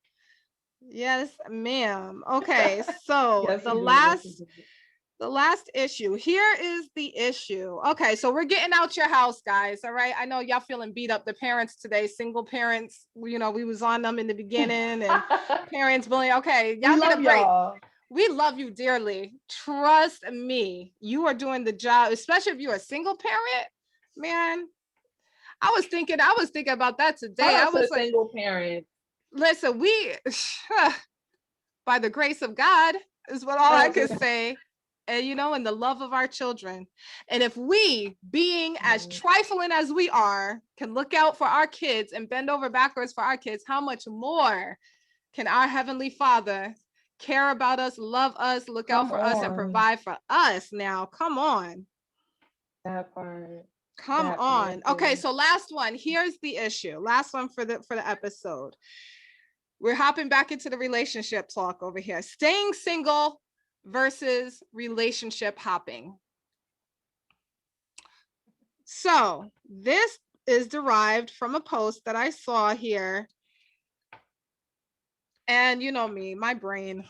Yes, ma'am. Okay, so yes, the last issue. Here is the issue. Okay, so we're getting out your house, guys. All right. I know y'all feeling beat up. The parents today, single parents, we was on them in the beginning and parents bullying. Okay, y'all get a break. We love you dearly. Trust me. You are doing the job, especially if you're a single parent, man. I was thinking about that today. I was like, single parent. Listen, we, by the grace of God, is what all I can say. And in the love of our children. And if we, being as trifling as we are, can look out for our kids and bend over backwards for our kids, how much more can our Heavenly Father care about us, love us, look out for us, and provide for us? Now, come on. That part. Come on. Okay, so last one. Here's the issue. Last one for the episode. We're hopping back into the relationship talk over here. Staying single versus relationship hopping. So this is derived from a post that I saw here. And you know me, my brain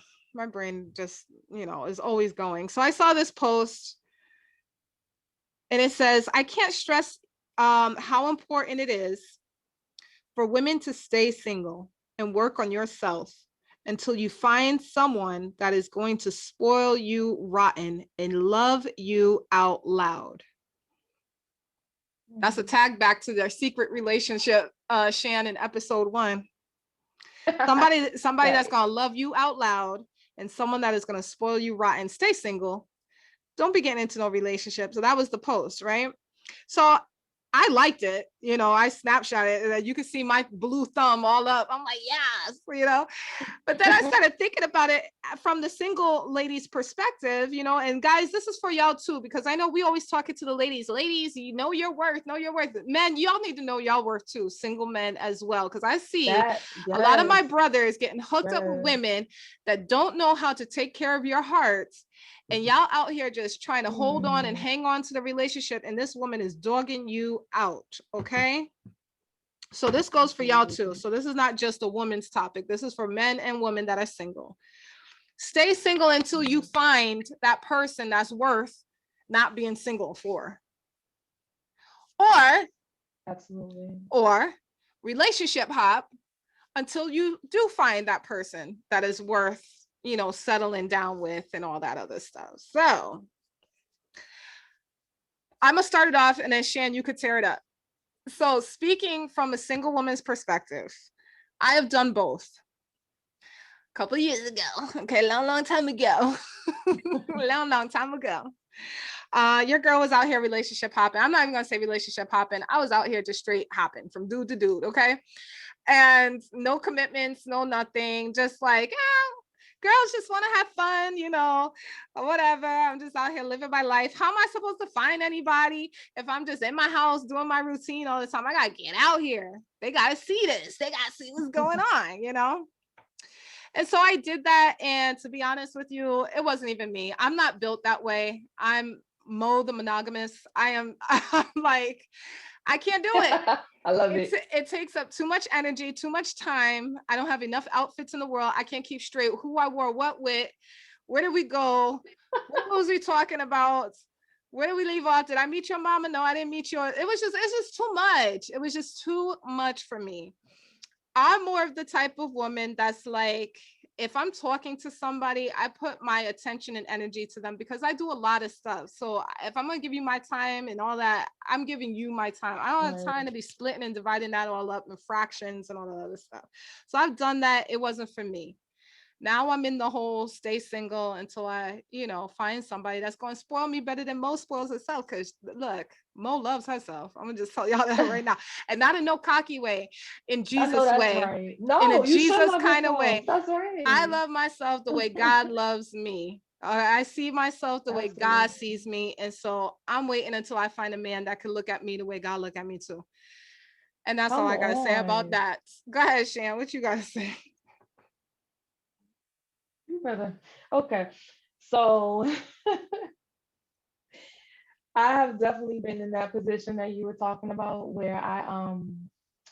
just, is always going. So I saw this post and it says, I can't stress how important it is for women to stay single and work on yourself until you find someone that is going to spoil you rotten and love you out loud. That's a tag back to their secret relationship, Shan, in episode 1. Somebody that's gonna love you out loud and someone that is gonna spoil you rotten. Stay single. Don't be getting into no relationship. So that was the post, right? So I liked it, I snapshotted it. You can see my blue thumb all up. I'm like, yes, But then I started thinking about it from the single ladies' perspective, and guys, this is for y'all too, because I know we always talking to the ladies. Ladies, you know your worth, Men, y'all need to know y'all worth too, single men as well, because I see a lot of my brothers getting hooked up with women that don't know how to take care of your hearts. And y'all out here just trying to hold on and hang on to the relationship. And this woman is dogging you out. Okay. So this goes for y'all too. So this is not just a woman's topic. This is for men and women that are single. Stay single until you find that person that's worth not being single for. Or relationship hop until you do find that person that is worth settling down with and all that other stuff. So I'm gonna start it off and then Shan, you could tear it up. So speaking from a single woman's perspective, I have done both. A couple of years ago, okay, long time ago, long time ago. Your girl was out here relationship hopping. I'm not even gonna say relationship hopping. I was out here just straight hopping from dude to dude, okay? And no commitments, no nothing, just like, girls just want to have fun, you know, or whatever. I'm just out here living my life. How am I supposed to find anybody if I'm just in my house doing my routine all the time? I gotta get out here. They gotta see this. They gotta see what's going on, you know? And so I did that. And to be honest with you, it wasn't even me. I'm not built that way. I'm the monogamous. I'm like, I can't do it. I love it. It takes up too much energy, too much time. I don't have enough outfits in the world. I can't keep straight who I wore what with. Where did we go? What was we talking about? Where did we leave off? Did I meet your mama? No, I didn't meet yours. It's just too much. It was just too much for me. I'm more of the type of woman that's like, if I'm talking to somebody, I put my attention and energy to them because I do a lot of stuff. So if I'm going to give you my time and all that, I'm giving you my time. I don't have time to be splitting and dividing that all up in fractions and all that other stuff. So I've done that. It wasn't for me. Now I'm in the whole stay single until I, you know, find somebody that's going to spoil me better than Mo spoils herself. Because look, Mo loves herself. I'm going to just tell y'all that right now. And not in no cocky way, in Jesus way. Right. No, in a Jesus kind of way. That's right. I love myself the way God loves me. I see myself the way God sees me. And so I'm waiting until I find a man that can look at me the way God look at me too. And that's all I got to say about that. Go ahead, Shan. What you got to say? Okay, so I have definitely been in that position that you were talking about where I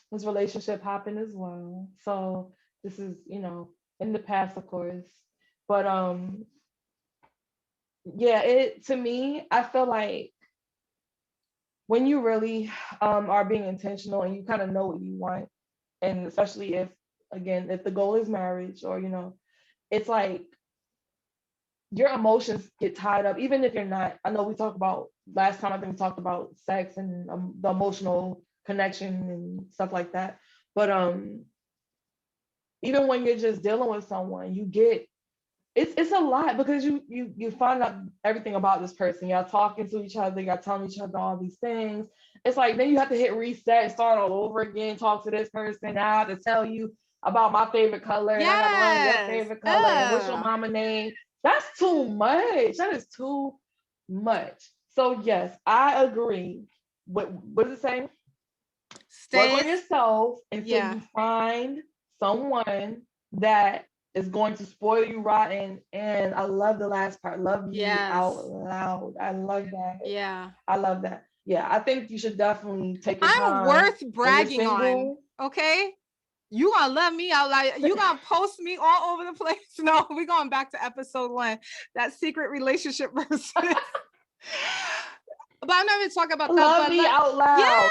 was relationship hopping as well. So this is, you know, in the past, of course. But yeah, it to me, I feel like when you really are being intentional and you kind of know what you want, and especially if the goal is marriage or, you know, it's like your emotions get tied up, even if you're not. I know we talked about last time, I think we talked about sex and the emotional connection and stuff like that. But even when you're just dealing with someone, you get it's a lot because you find out everything about this person. Y'all talking to each other, y'all telling each other all these things. It's like then you have to hit reset and start all over again, talk to this person. Now I have to tell you about my favorite color, and I gotta learn your favorite color, and what's your mama name. That's too much. That is too much. So yes, I agree. What is it saying? Work on yourself until you find someone that is going to spoil you rotten. And I love the last part. Love you out loud. I love that. Yeah. I love that. Yeah, I think you should definitely take your time. I'm worth bragging on. Okay. You gonna love me out, like you gonna post me all over the place. No, we're going back to episode 1, that secret relationship person. But I'm not even talking about that. Love me out loud. Yeah,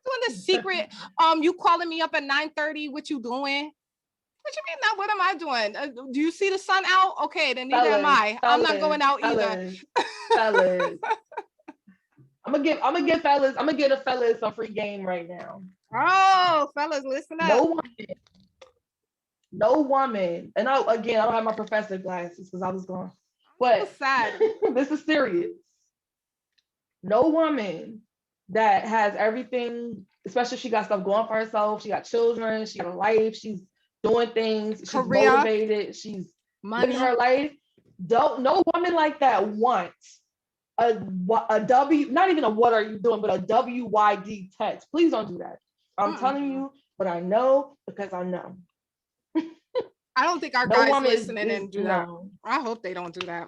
doing the secret. You calling me up at 9:30? What you doing? What you mean? Now, what am I doing? Do you see the sun out? Okay, then neither am I. I'm not going out either. Fellas. I'm gonna give the fellas some free game right now. Oh, fellas, listen up. No woman, and I don't have my professor glasses because I was gone. But sad. This is serious. No woman that has everything, especially if she got stuff going for herself, she got children, she got a life, she's doing things, she's motivated, she's living her life. No woman like that wants a W, not even a what are you doing, but a WYD text. Please don't do that. I'm telling you what I know because I know. I don't think our guys listening and do that. I hope they don't do that.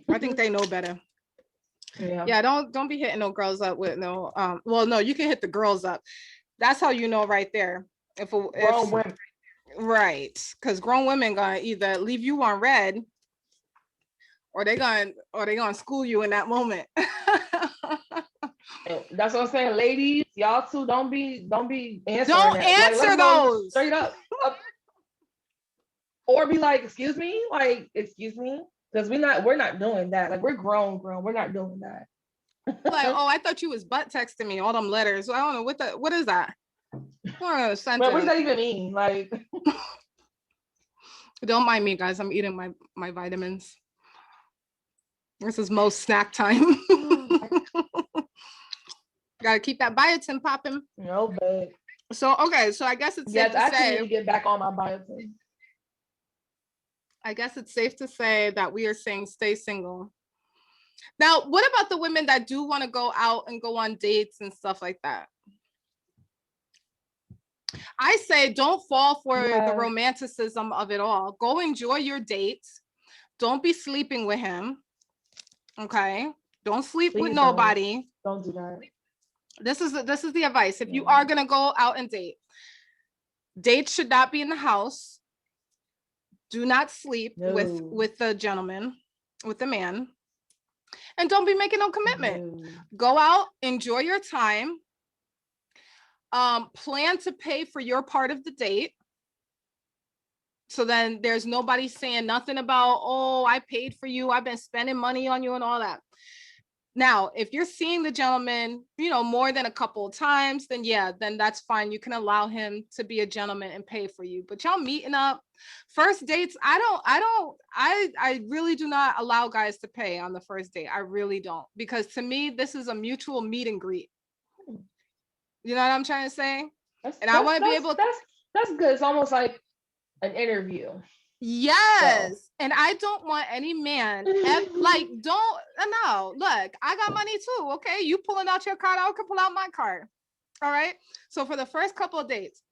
I think they know better. Yeah, don't be hitting no girls up with no well, no, you can hit the girls up. That's how you know right there. If grown women. Right, because grown women gonna either leave you on red or they gonna school you in that moment. That's what I'm saying, ladies. Y'all too, don't be answering. Don't answer like, those straight up. Or be like, excuse me, because we're not doing that. Like we're grown. We're not doing that. Like, oh, I thought you was butt texting me all them letters. I don't know what is that? What does that even mean? Like, don't mind me, guys. I'm eating my vitamins. This is most snack time. Gotta keep that biotin popping. No, but so okay, so I guess it's safe to actually say, need to get back on my biotin. I guess it's safe to say that we are saying stay single. Now, what about the women that do want to go out and go on dates and stuff like that? I say don't fall for the romanticism of it all. Go enjoy your dates. Don't be sleeping with him. Okay? Don't sleep with nobody. Don't do that. This is the advice. If you are gonna go out and date, dates should not be in the house. Do not sleep with the gentleman, with the man, and don't be making no commitment. Go out, enjoy your time. Plan to pay for your part of the date. So then there's nobody saying nothing about, oh, I paid for you, I've been spending money on you and all that. Now, if you're seeing the gentleman, more than a couple of times, then then that's fine. You can allow him to be a gentleman and pay for you. But y'all meeting up, first dates, I really do not allow guys to pay on the first date. I really don't. Because to me, this is a mutual meet and greet. You know what I'm trying to say? I want to be able to. That's good. It's almost like an interview. Yes. So. And I don't want any man look, I got money too. Okay. You pulling out your card, I can pull out my card. All right. So for the first couple of dates,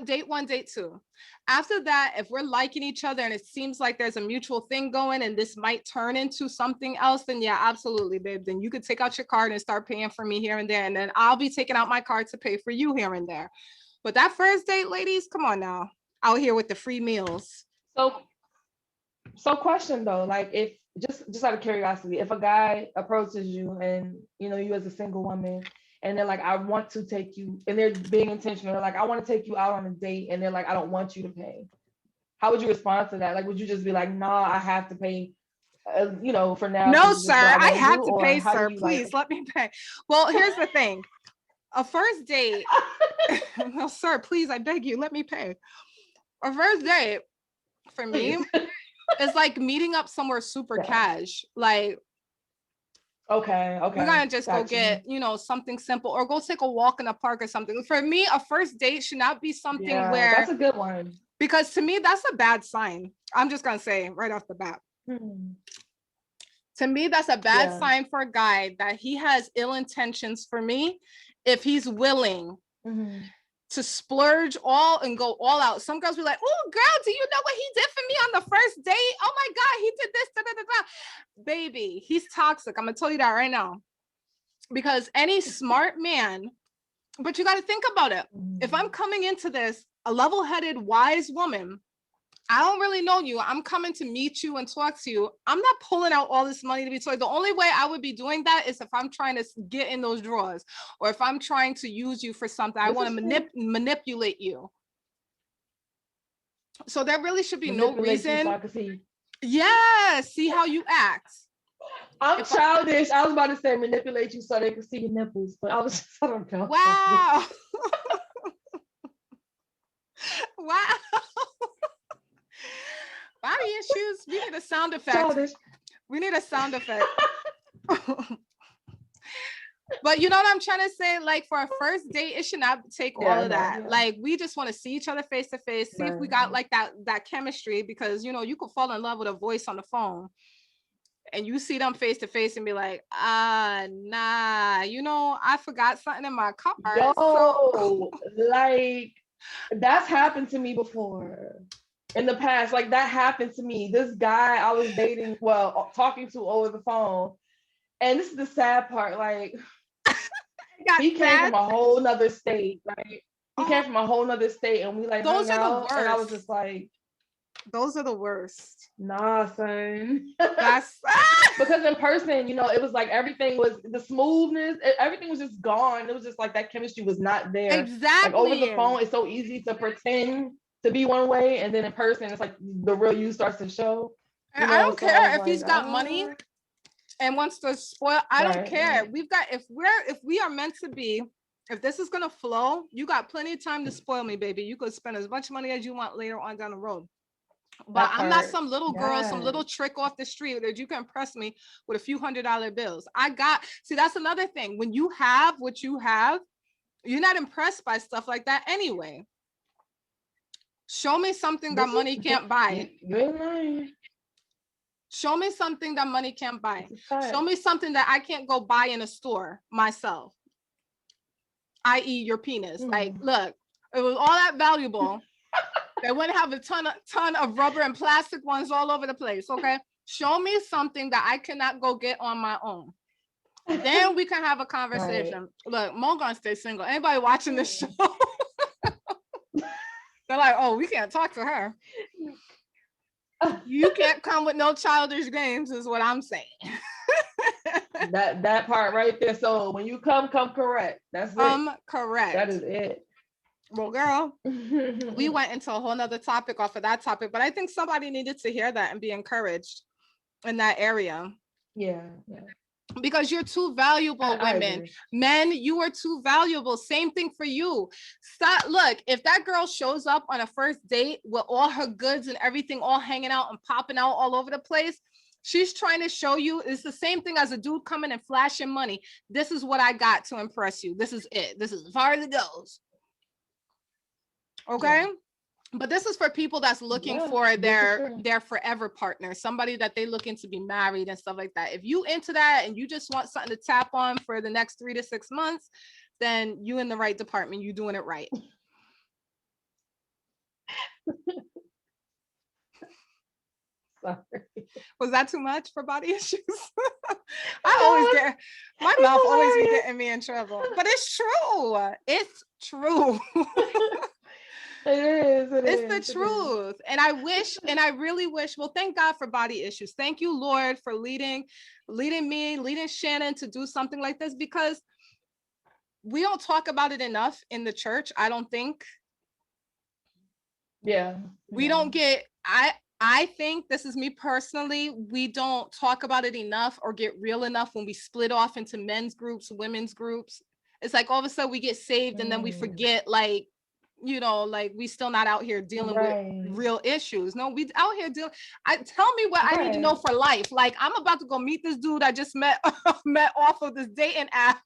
date one, date two. After that, if we're liking each other and it seems like there's a mutual thing going and this might turn into something else, then absolutely, babe. Then you could take out your card and start paying for me here and there. And then I'll be taking out my card to pay for you here and there. But that first date, ladies, come on now. Out here with the free meals. So question though, like if just out of curiosity, if a guy approaches you and you as a single woman and they're like, I want to take you, and they're being intentional, they're like, I want to take you out on a date, and they're like, I don't want you to pay. How would you respond to that? Like, would you just be like, nah, I have to pay, for now? No, sir, I have to pay, sir. Please let me pay. Well, here's the thing. A first date, no, sir, please, I beg you, let me pay. A first date for me is like meeting up somewhere super cash. Like, okay, we're gonna just go get something simple, or go take a walk in the park or something. For me, a first date should not be something where that's a good one, because to me that's a bad sign. I'm just gonna say right off the bat. To me, that's a bad sign for a guy that he has ill intentions for me if he's willing to splurge all and go all out. Some girls be like, oh, girl, do you know what he did for me on the first date? Oh my God, he did this, da, da, da, da. Baby, he's toxic. I'm gonna tell you that right now. Because any smart man, but you got to think about it. If I'm coming into this, a level-headed, wise woman, I don't really know you. I'm coming to meet you and talk to you. I'm not pulling out all this money to be told. The only way I would be doing that is if I'm trying to get in those drawers, or if I'm trying to use you for something. I want to manipulate you. So there really should be no reason. Yeah, see how you act. I'm childish. I was about to say manipulate you so they can see your nipples, but I don't know. Wow. Wow. Body issues. We need a sound effect. Childish. We need a sound effect. But you know what I'm trying to say? Like, for a first date, it should not take all of that. Yeah. Like, we just want to see each other face to face, see if we got like that chemistry, because you could fall in love with a voice on the phone and you see them face to face and be like, nah, I forgot something in my car. Like, that's happened to me before. In the past, like that happened to me. This guy I was dating, talking to over the phone, and this is the sad part. Like, he came from a whole nother state, right? He came from a whole nother state, and we like those hung are out, the worst. And I was just like, those are the worst. Nah, son. That's because in person, it was like everything was the smoothness, everything was just gone. It was just like that chemistry was not there. Exactly. Like over the phone, it's so easy to pretend to be one way, and then in person it's like the real you starts to show. I don't care if he's got money. and wants to spoil. I don't care. Right. We've got, if we are meant to be, if this is gonna flow, you got plenty of time to spoil me, baby. You could spend as much money as you want later on down the road. But I'm not some little girl, some little trick off the street that you can impress me with a few $100 bills. See, that's another thing. When you have what you have, you're not impressed by stuff like that anyway. Show me something that money can't buy. Show me something that money can't buy. Show me something that I can't go buy in a store myself, i.e. your penis. Like, look, it was all that valuable. They wouldn't have a ton of rubber and plastic ones all over the place, okay? Show me something that I cannot go get on my own. Then we can have a conversation. Right. Look, Mo gonna stay single. Anybody watching this show? They're like, oh, we can't talk to her. You can't come with no childish games is what I'm saying. that part right there. So when you come correct. That's it. Correct. That is it. Well, girl, we went into a whole nother topic off of that topic, but I think somebody needed to hear that and be encouraged in that area. Yeah. Because you're too valuable, women. Men, you are too valuable. Same thing for you. Look, if that girl shows up on a first date with all her goods and everything all hanging out and popping out all over the place, she's trying to show you it's the same thing as a dude coming and flashing money. This is what I got to impress you. This is it. This is as far as it goes. Okay. Yeah. But this is for people that's looking for their forever partner, somebody that they looking to be married and stuff like that. If you into that and you just want something to tap on for the next 3 to 6 months, then you in the right department. You doing it right. Sorry. Was that too much for body issues? I always get my mouth always be getting me in trouble, but it's true. It's true. It's the truth. And I really wish, well, thank God for body issues. Thank you, Lord, for leading me, leading Shannon to do something like this, because we don't talk about it enough in the church, I don't think. Yeah. We don't get, I think, this is me personally, we don't talk about it enough or get real enough when we split off into men's groups, women's groups. It's like all of a sudden we get saved and then we forget, like, you know, like we still not out here dealing with real issues. No, we out here tell me what I need to know for life. Like, I'm about to go meet this dude I just met off of this dating app.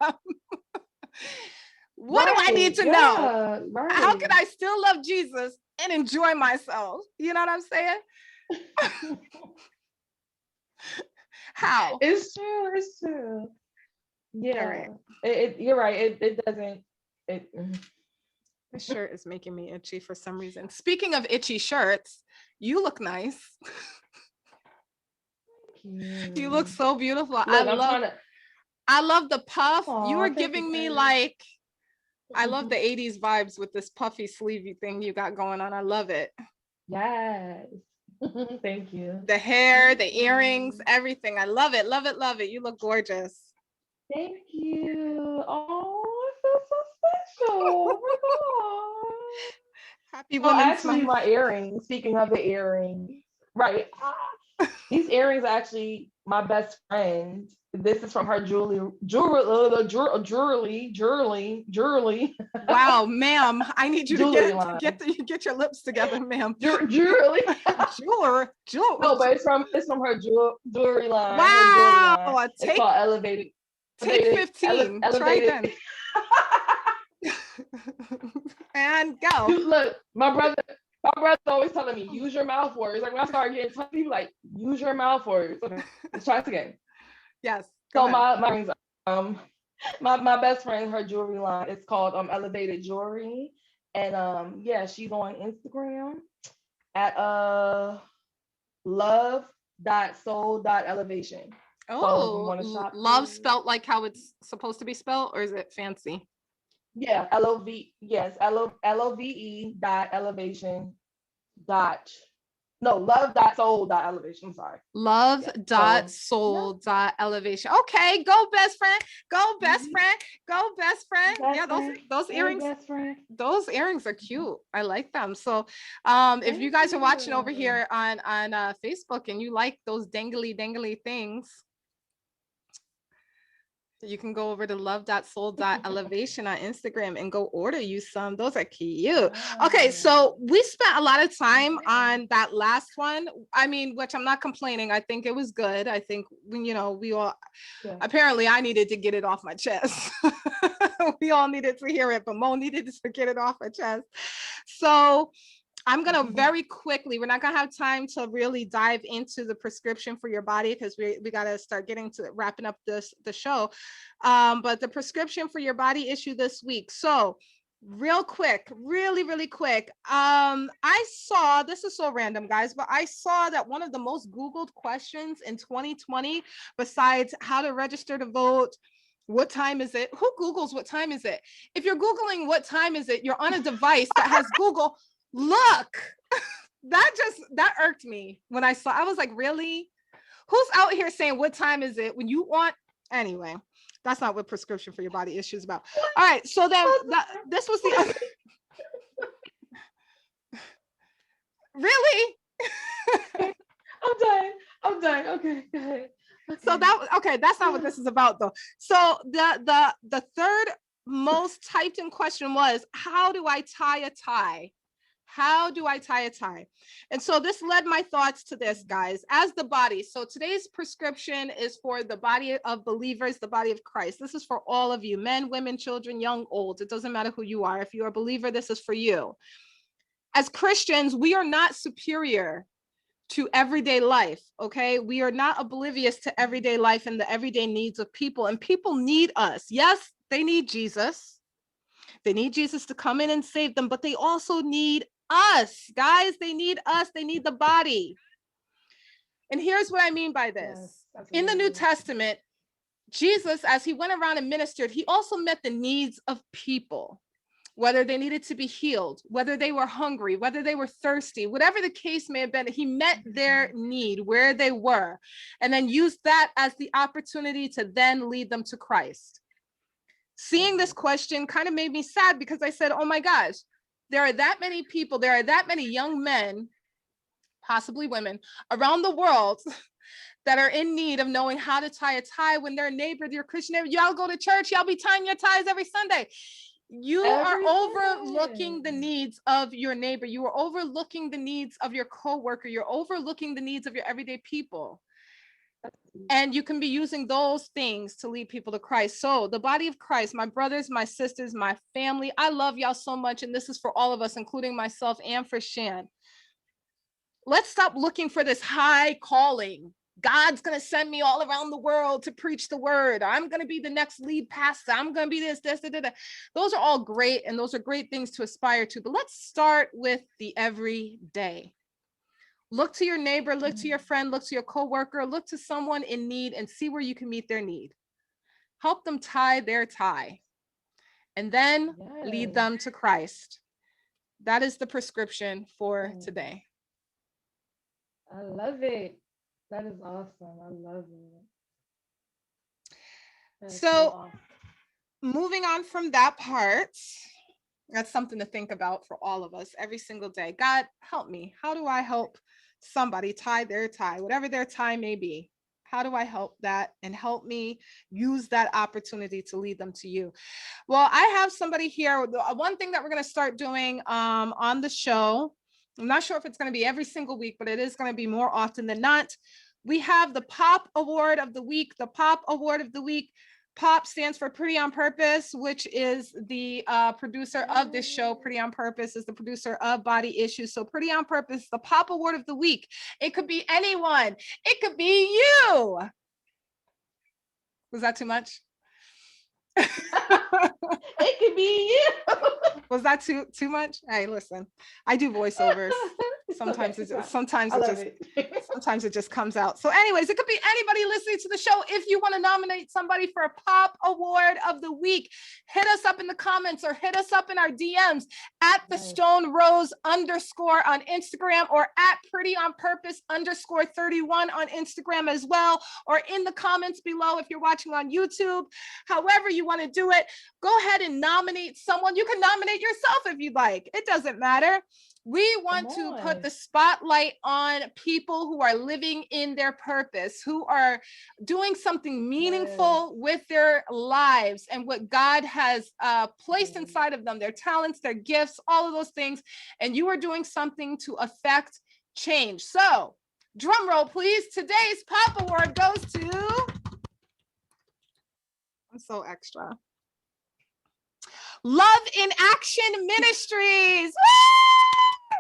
What do I need to know? How can I still love Jesus and enjoy myself? You know what I'm saying? How? It's true. Yeah, you're right. It doesn't. This shirt is making me itchy for some reason. Speaking of itchy shirts, you look nice. You look so beautiful. Look, I love the puff. Aww, you were giving me like, I love the 80s vibes with this puffy sleevey thing you got going on. I love it. Yes. Thank you. The hair, the earrings, everything. I love it. Love it. Love it. You look gorgeous. Thank you. Oh, I feel so special. Oh my God. Happy Women's actually, my earrings, speaking of the earrings, right. These earrings are actually my best friend. This is from her jewelry. Wow, ma'am, I need you to get your lips together, ma'am. Jewelry. No, but it's from her jewelry line. Wow, it's called Elevated. Take 15. Try again. And go. Look, my brother always telling me, use your mouth words. Like when I started getting tough, he like, use your mouth words. Okay, let's try it again. Yes. So my best friend, her jewelry line, it's called Elevated Jewelry. And yeah, she's on Instagram at love.soul.elevation. Oh, so love spelt like how it's supposed to be spelled, or is it fancy? Yeah, LOVE .elevation. love.soul.elevation. Sorry. Love.soul.elevation. Okay, go best friend. Go best friend. Go best friend. Yeah, those earrings. Those earrings are cute. I like them. So if you guys are watching over here on Facebook and you like those dangly things, You can go over to love.soul.elevation on Instagram and go order you some. Those are cute. Okay, so we spent a lot of time on that last one. I mean, which I'm not complaining. I think it was good. I think when, you know, we all, apparently I needed to get it off my chest. We all needed to hear it, but Mo needed to get it off my chest. So I'm going to very quickly, we're not going to have time to really dive into the prescription for your body because we got to start getting to wrapping up the show. But the prescription for your body issue this week. So real quick, really quick. I saw, this is so random, guys, but I saw that one of the most Googled questions in 2020, besides how to register to vote, what time is it? Who Googles what time is it? If you're Googling what time is it, you're on a device that has Google. Look, that irked me when I saw. I was like, really? Who's out here saying what time is it when you want? Anyway, that's not what prescription for your body issue is about. All right, so then this was the other. Really? I'm done. Okay, go ahead. So that's not what this is about though. So the third most typed in question was, how do I tie a tie? How do I tie a tie? And so this led my thoughts to this, guys, as the body. So today's prescription is for the body of believers, the body of Christ. This is for all of you, men, women, children, young, old. It doesn't matter who you are. If you're a believer, this is for you. As Christians, we are not superior to everyday life, okay? We are not oblivious to everyday life and the everyday needs of people. And people need us. Yes, they need Jesus. They need Jesus to come in and save them, but they also need us, guys. They need us. They need the body. And here's what I mean by this. In the New Testament, Jesus, as he went around and ministered, he also met the needs of people, whether they needed to be healed, whether they were hungry, whether they were thirsty, whatever the case may have been, he met their need where they were, and then used that as the opportunity to then lead them to Christ. Seeing this question kind of made me sad because I said, oh my gosh, there are that many people, there are that many young men, possibly women, around the world that are in need of knowing how to tie a tie when their neighbor, your Christian neighbor, y'all go to church, y'all be tying your ties every Sunday. You are overlooking the needs of your neighbor. You are overlooking the needs of your coworker. You're overlooking the needs of your everyday people. And you can be using those things to lead people to Christ. So the body of Christ, my brothers, my sisters, my family, I love y'all so much. And this is for all of us, including myself and for Shan. Let's stop looking for this high calling. God's going to send me all around the world to preach the word. I'm going to be the next lead pastor. I'm going to be this. Those are all great. And those are great things to aspire to. But let's start with the everyday. Look to your neighbor, look to your friend, look to your coworker, look to someone in need and see where you can meet their need. Help them tie their tie and then lead them to Christ. That is the prescription for today. I love it. That is awesome. I love it. So moving on from that part, that's something to think about for all of us every single day. God, help me. How do I help somebody tie their tie, whatever their tie may be? How do I help that and help me use that opportunity to lead them to you? Well, I have somebody here. One thing that we're going to start doing on the show, I'm not sure if it's going to be every single week, but it is going to be more often than not. We have the Pop Award of the Week. The Pop Award of the Week. POP stands for Pretty on Purpose, which is the producer of this show. Pretty on Purpose is the producer of Body Issues. So Pretty on Purpose, the POP Award of the Week. It could be anyone. It could be you. Was that too much? It could be you. Was that too much? Hey, listen, I do voiceovers. Sometimes it just comes out. So anyways, it could be anybody listening to the show. If you want to nominate somebody for a Pop Award of the Week, hit us up in the comments or hit us up in our DMs at the Stone Rose _ on Instagram or at Pretty on Purpose _31 on Instagram as well, or in the comments below if you're watching on YouTube. However you want to do it, go ahead and nominate someone. You can nominate yourself if you'd like. It doesn't matter. We Come want to put the on. spotlight on people who are living in their purpose, who are doing something Yes. meaningful with their lives and what God has placed Yes. inside of them, their talents, their gifts, all of those things. And you are doing something to affect change. So, drum roll, please. Today's Pop Award goes to, I'm so extra, Love in Action Ministries. Woo!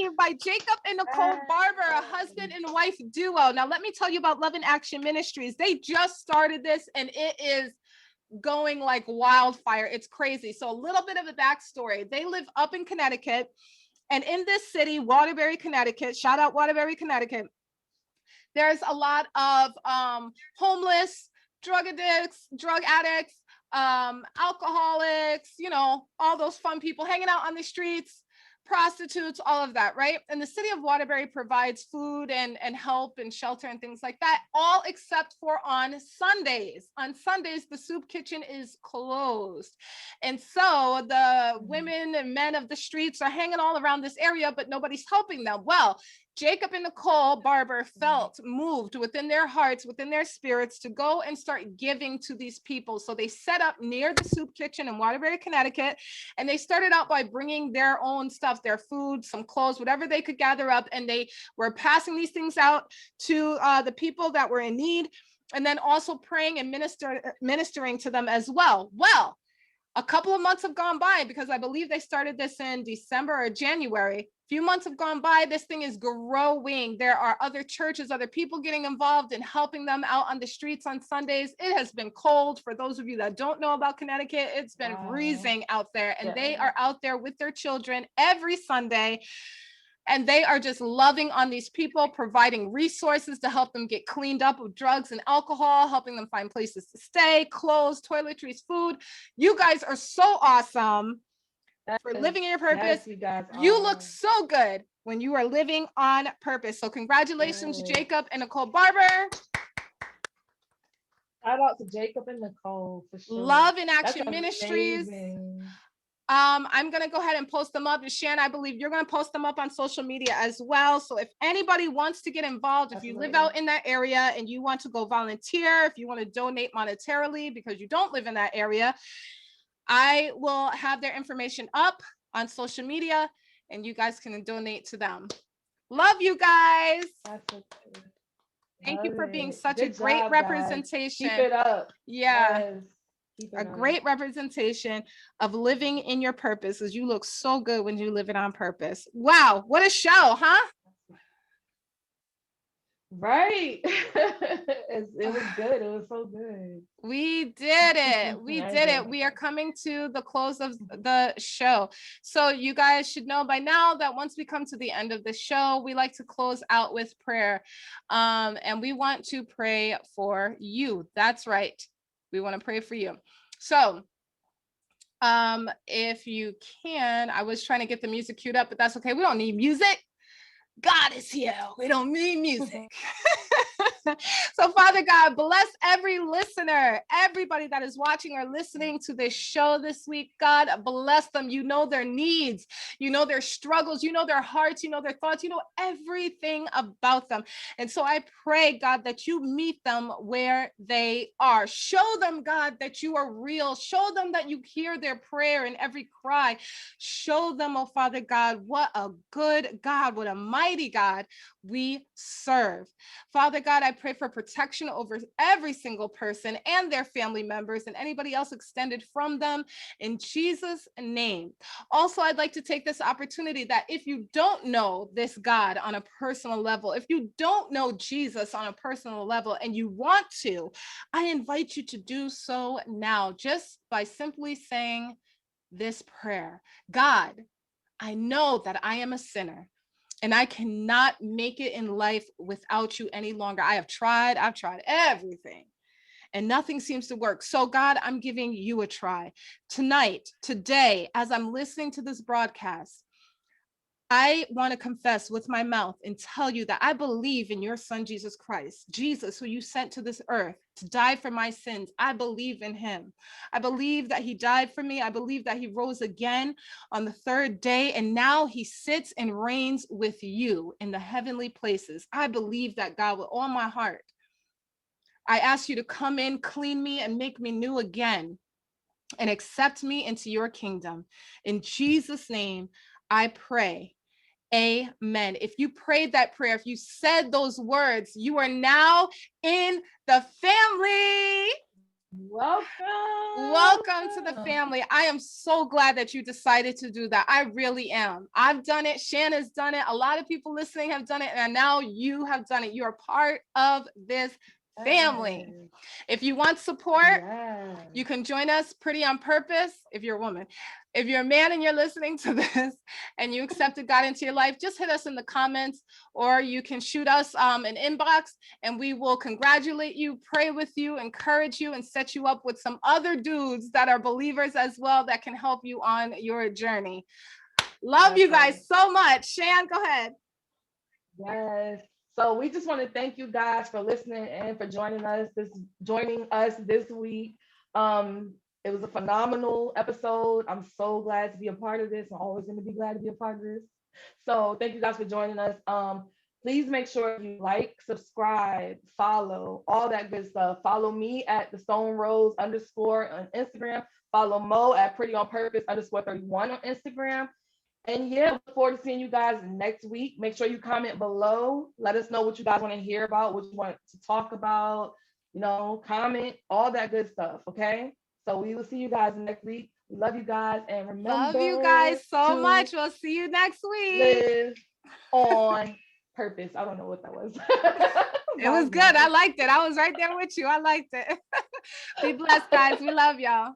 Yay! By Jacob and Nicole Barber, a husband and wife duo. Now, let me tell you about Love in Action Ministries. They just started this and it is going like wildfire. It's crazy. So, a little bit of a backstory. They live up in Connecticut, and in this city, Waterbury, Connecticut, shout out Waterbury, Connecticut, there's a lot of homeless, drug addicts, alcoholics, you know, all those fun people hanging out on the streets, prostitutes, all of that, right? And the city of Waterbury provides food and help and shelter and things like that, all except for on Sundays. On Sundays, the soup kitchen is closed. And so the women and men of the streets are hanging all around this area, but nobody's helping them. Well, Jacob and Nicole Barber felt moved within their hearts, within their spirits, to go and start giving to these people. So they set up near the soup kitchen in Waterbury, Connecticut, and they started out by bringing their own stuff, their food, some clothes, whatever they could gather up, and they were passing these things out to the people that were in need, and then also praying and ministering to them as well. Well, a couple of months have gone by, because I believe they started this in December or January. Few months have gone by. This thing is growing. There are other churches, other people getting involved and helping them out on the streets on Sundays. It has been cold. For those of you that don't know about Connecticut, it's been freezing out there, and they are out there with their children every Sunday. And they are just loving on these people, providing resources to help them get cleaned up of drugs and alcohol, helping them find places to stay, clothes, toiletries, food. You guys are so awesome for living in your purpose. Yes, you look so good when you are living on purpose. So congratulations, Jacob and Nicole Barber. Shout out to Jacob and Nicole for sure. Love in Action Ministries. I'm going to go ahead and post them up. And Shan, I believe you're going to post them up on social media as well. So if anybody wants to get involved, if you live out in that area and you want to go volunteer, if you want to donate monetarily because you don't live in that area, I will have their information up on social media and you guys can donate to them. Love you guys. Thank you for being such a great representation. Keep it up. Yeah. A great representation of living in your purpose, as you look so good when you live it on purpose. Wow, what a show, huh? Right. It was good. It was so good. We did it. We did it. We are coming to the close of the show. So you guys should know by now that once we come to the end of the show, we like to close out with prayer. And we want to pray for you. That's right. We want to pray for you. So if you can, I was trying to get the music queued up, but that's okay. We don't need music. God is here. We don't need music. So Father God, bless every listener, everybody that is watching or listening to this show this week. God, bless them. You know their needs, you know their struggles, you know their hearts, you know their thoughts, you know everything about them. And so I pray, God, that you meet them where they are. Show them, God, that you are real. Show them that you hear their prayer and every cry. Show them, oh Father God, what a good God, what a mighty God we serve. Father God, I pray for protection over every single person and their family members and anybody else extended from them in Jesus' name. Also, I'd like to take this opportunity that if you don't know this God on a personal level, if you don't know Jesus on a personal level and you want to, I invite you to do so now, just by simply saying this prayer. God, I know that I am a sinner, and I cannot make it in life without you any longer. I've tried everything, and nothing seems to work. So God, I'm giving you a try. Tonight, today, as I'm listening to this broadcast, I want to confess with my mouth and tell you that I believe in your son, Jesus Christ, Jesus, who you sent to this earth died for my sins. I believe in him. I believe that he died for me. I believe that he rose again on the third day, and now he sits and reigns with you in the heavenly places. I believe that, God, with all my heart. I ask you to come in, clean me, and make me new again, and accept me into your kingdom. In Jesus' name, I pray. Amen. If you prayed that prayer, if you said those words, you are now in the family. Welcome. Welcome to the family. I am so glad that you decided to do that. I really am. I've done it. Shanna's done it. A lot of people listening have done it. And now you have done it. You are part of this family. Yes. If you want support, Yes. you can join us Pretty on Purpose if you're a woman. If you're a man and you're listening to this and you accepted God into your life, just hit us in the comments, or you can shoot us an inbox and we will congratulate you, pray with you, encourage you, and set you up with some other dudes that are believers as well that can help you on your journey. Love That's you guys right. so much. Shan, go ahead. Yes. So we just want to thank you guys for listening and for joining us this week. It was a phenomenal episode. I'm so glad to be a part of this. I'm always going to be glad to be a part of this. So thank you guys for joining us. Please make sure you like, subscribe, follow, all that good stuff. Follow me at the Stone Rose _ on Instagram. Follow Mo at Pretty on Purpose _31 on Instagram. And yeah, look forward to seeing you guys next week. Make sure you comment below. Let us know what you guys want to hear about, what you want to talk about, comment, all that good stuff. Okay. So we will see you guys next week. We love you guys. And remember, love you guys so much. We'll see you next week. Live on purpose. I don't know what that was. It was good. I liked it. I was right there with you. I liked it. Be blessed, guys. We love y'all.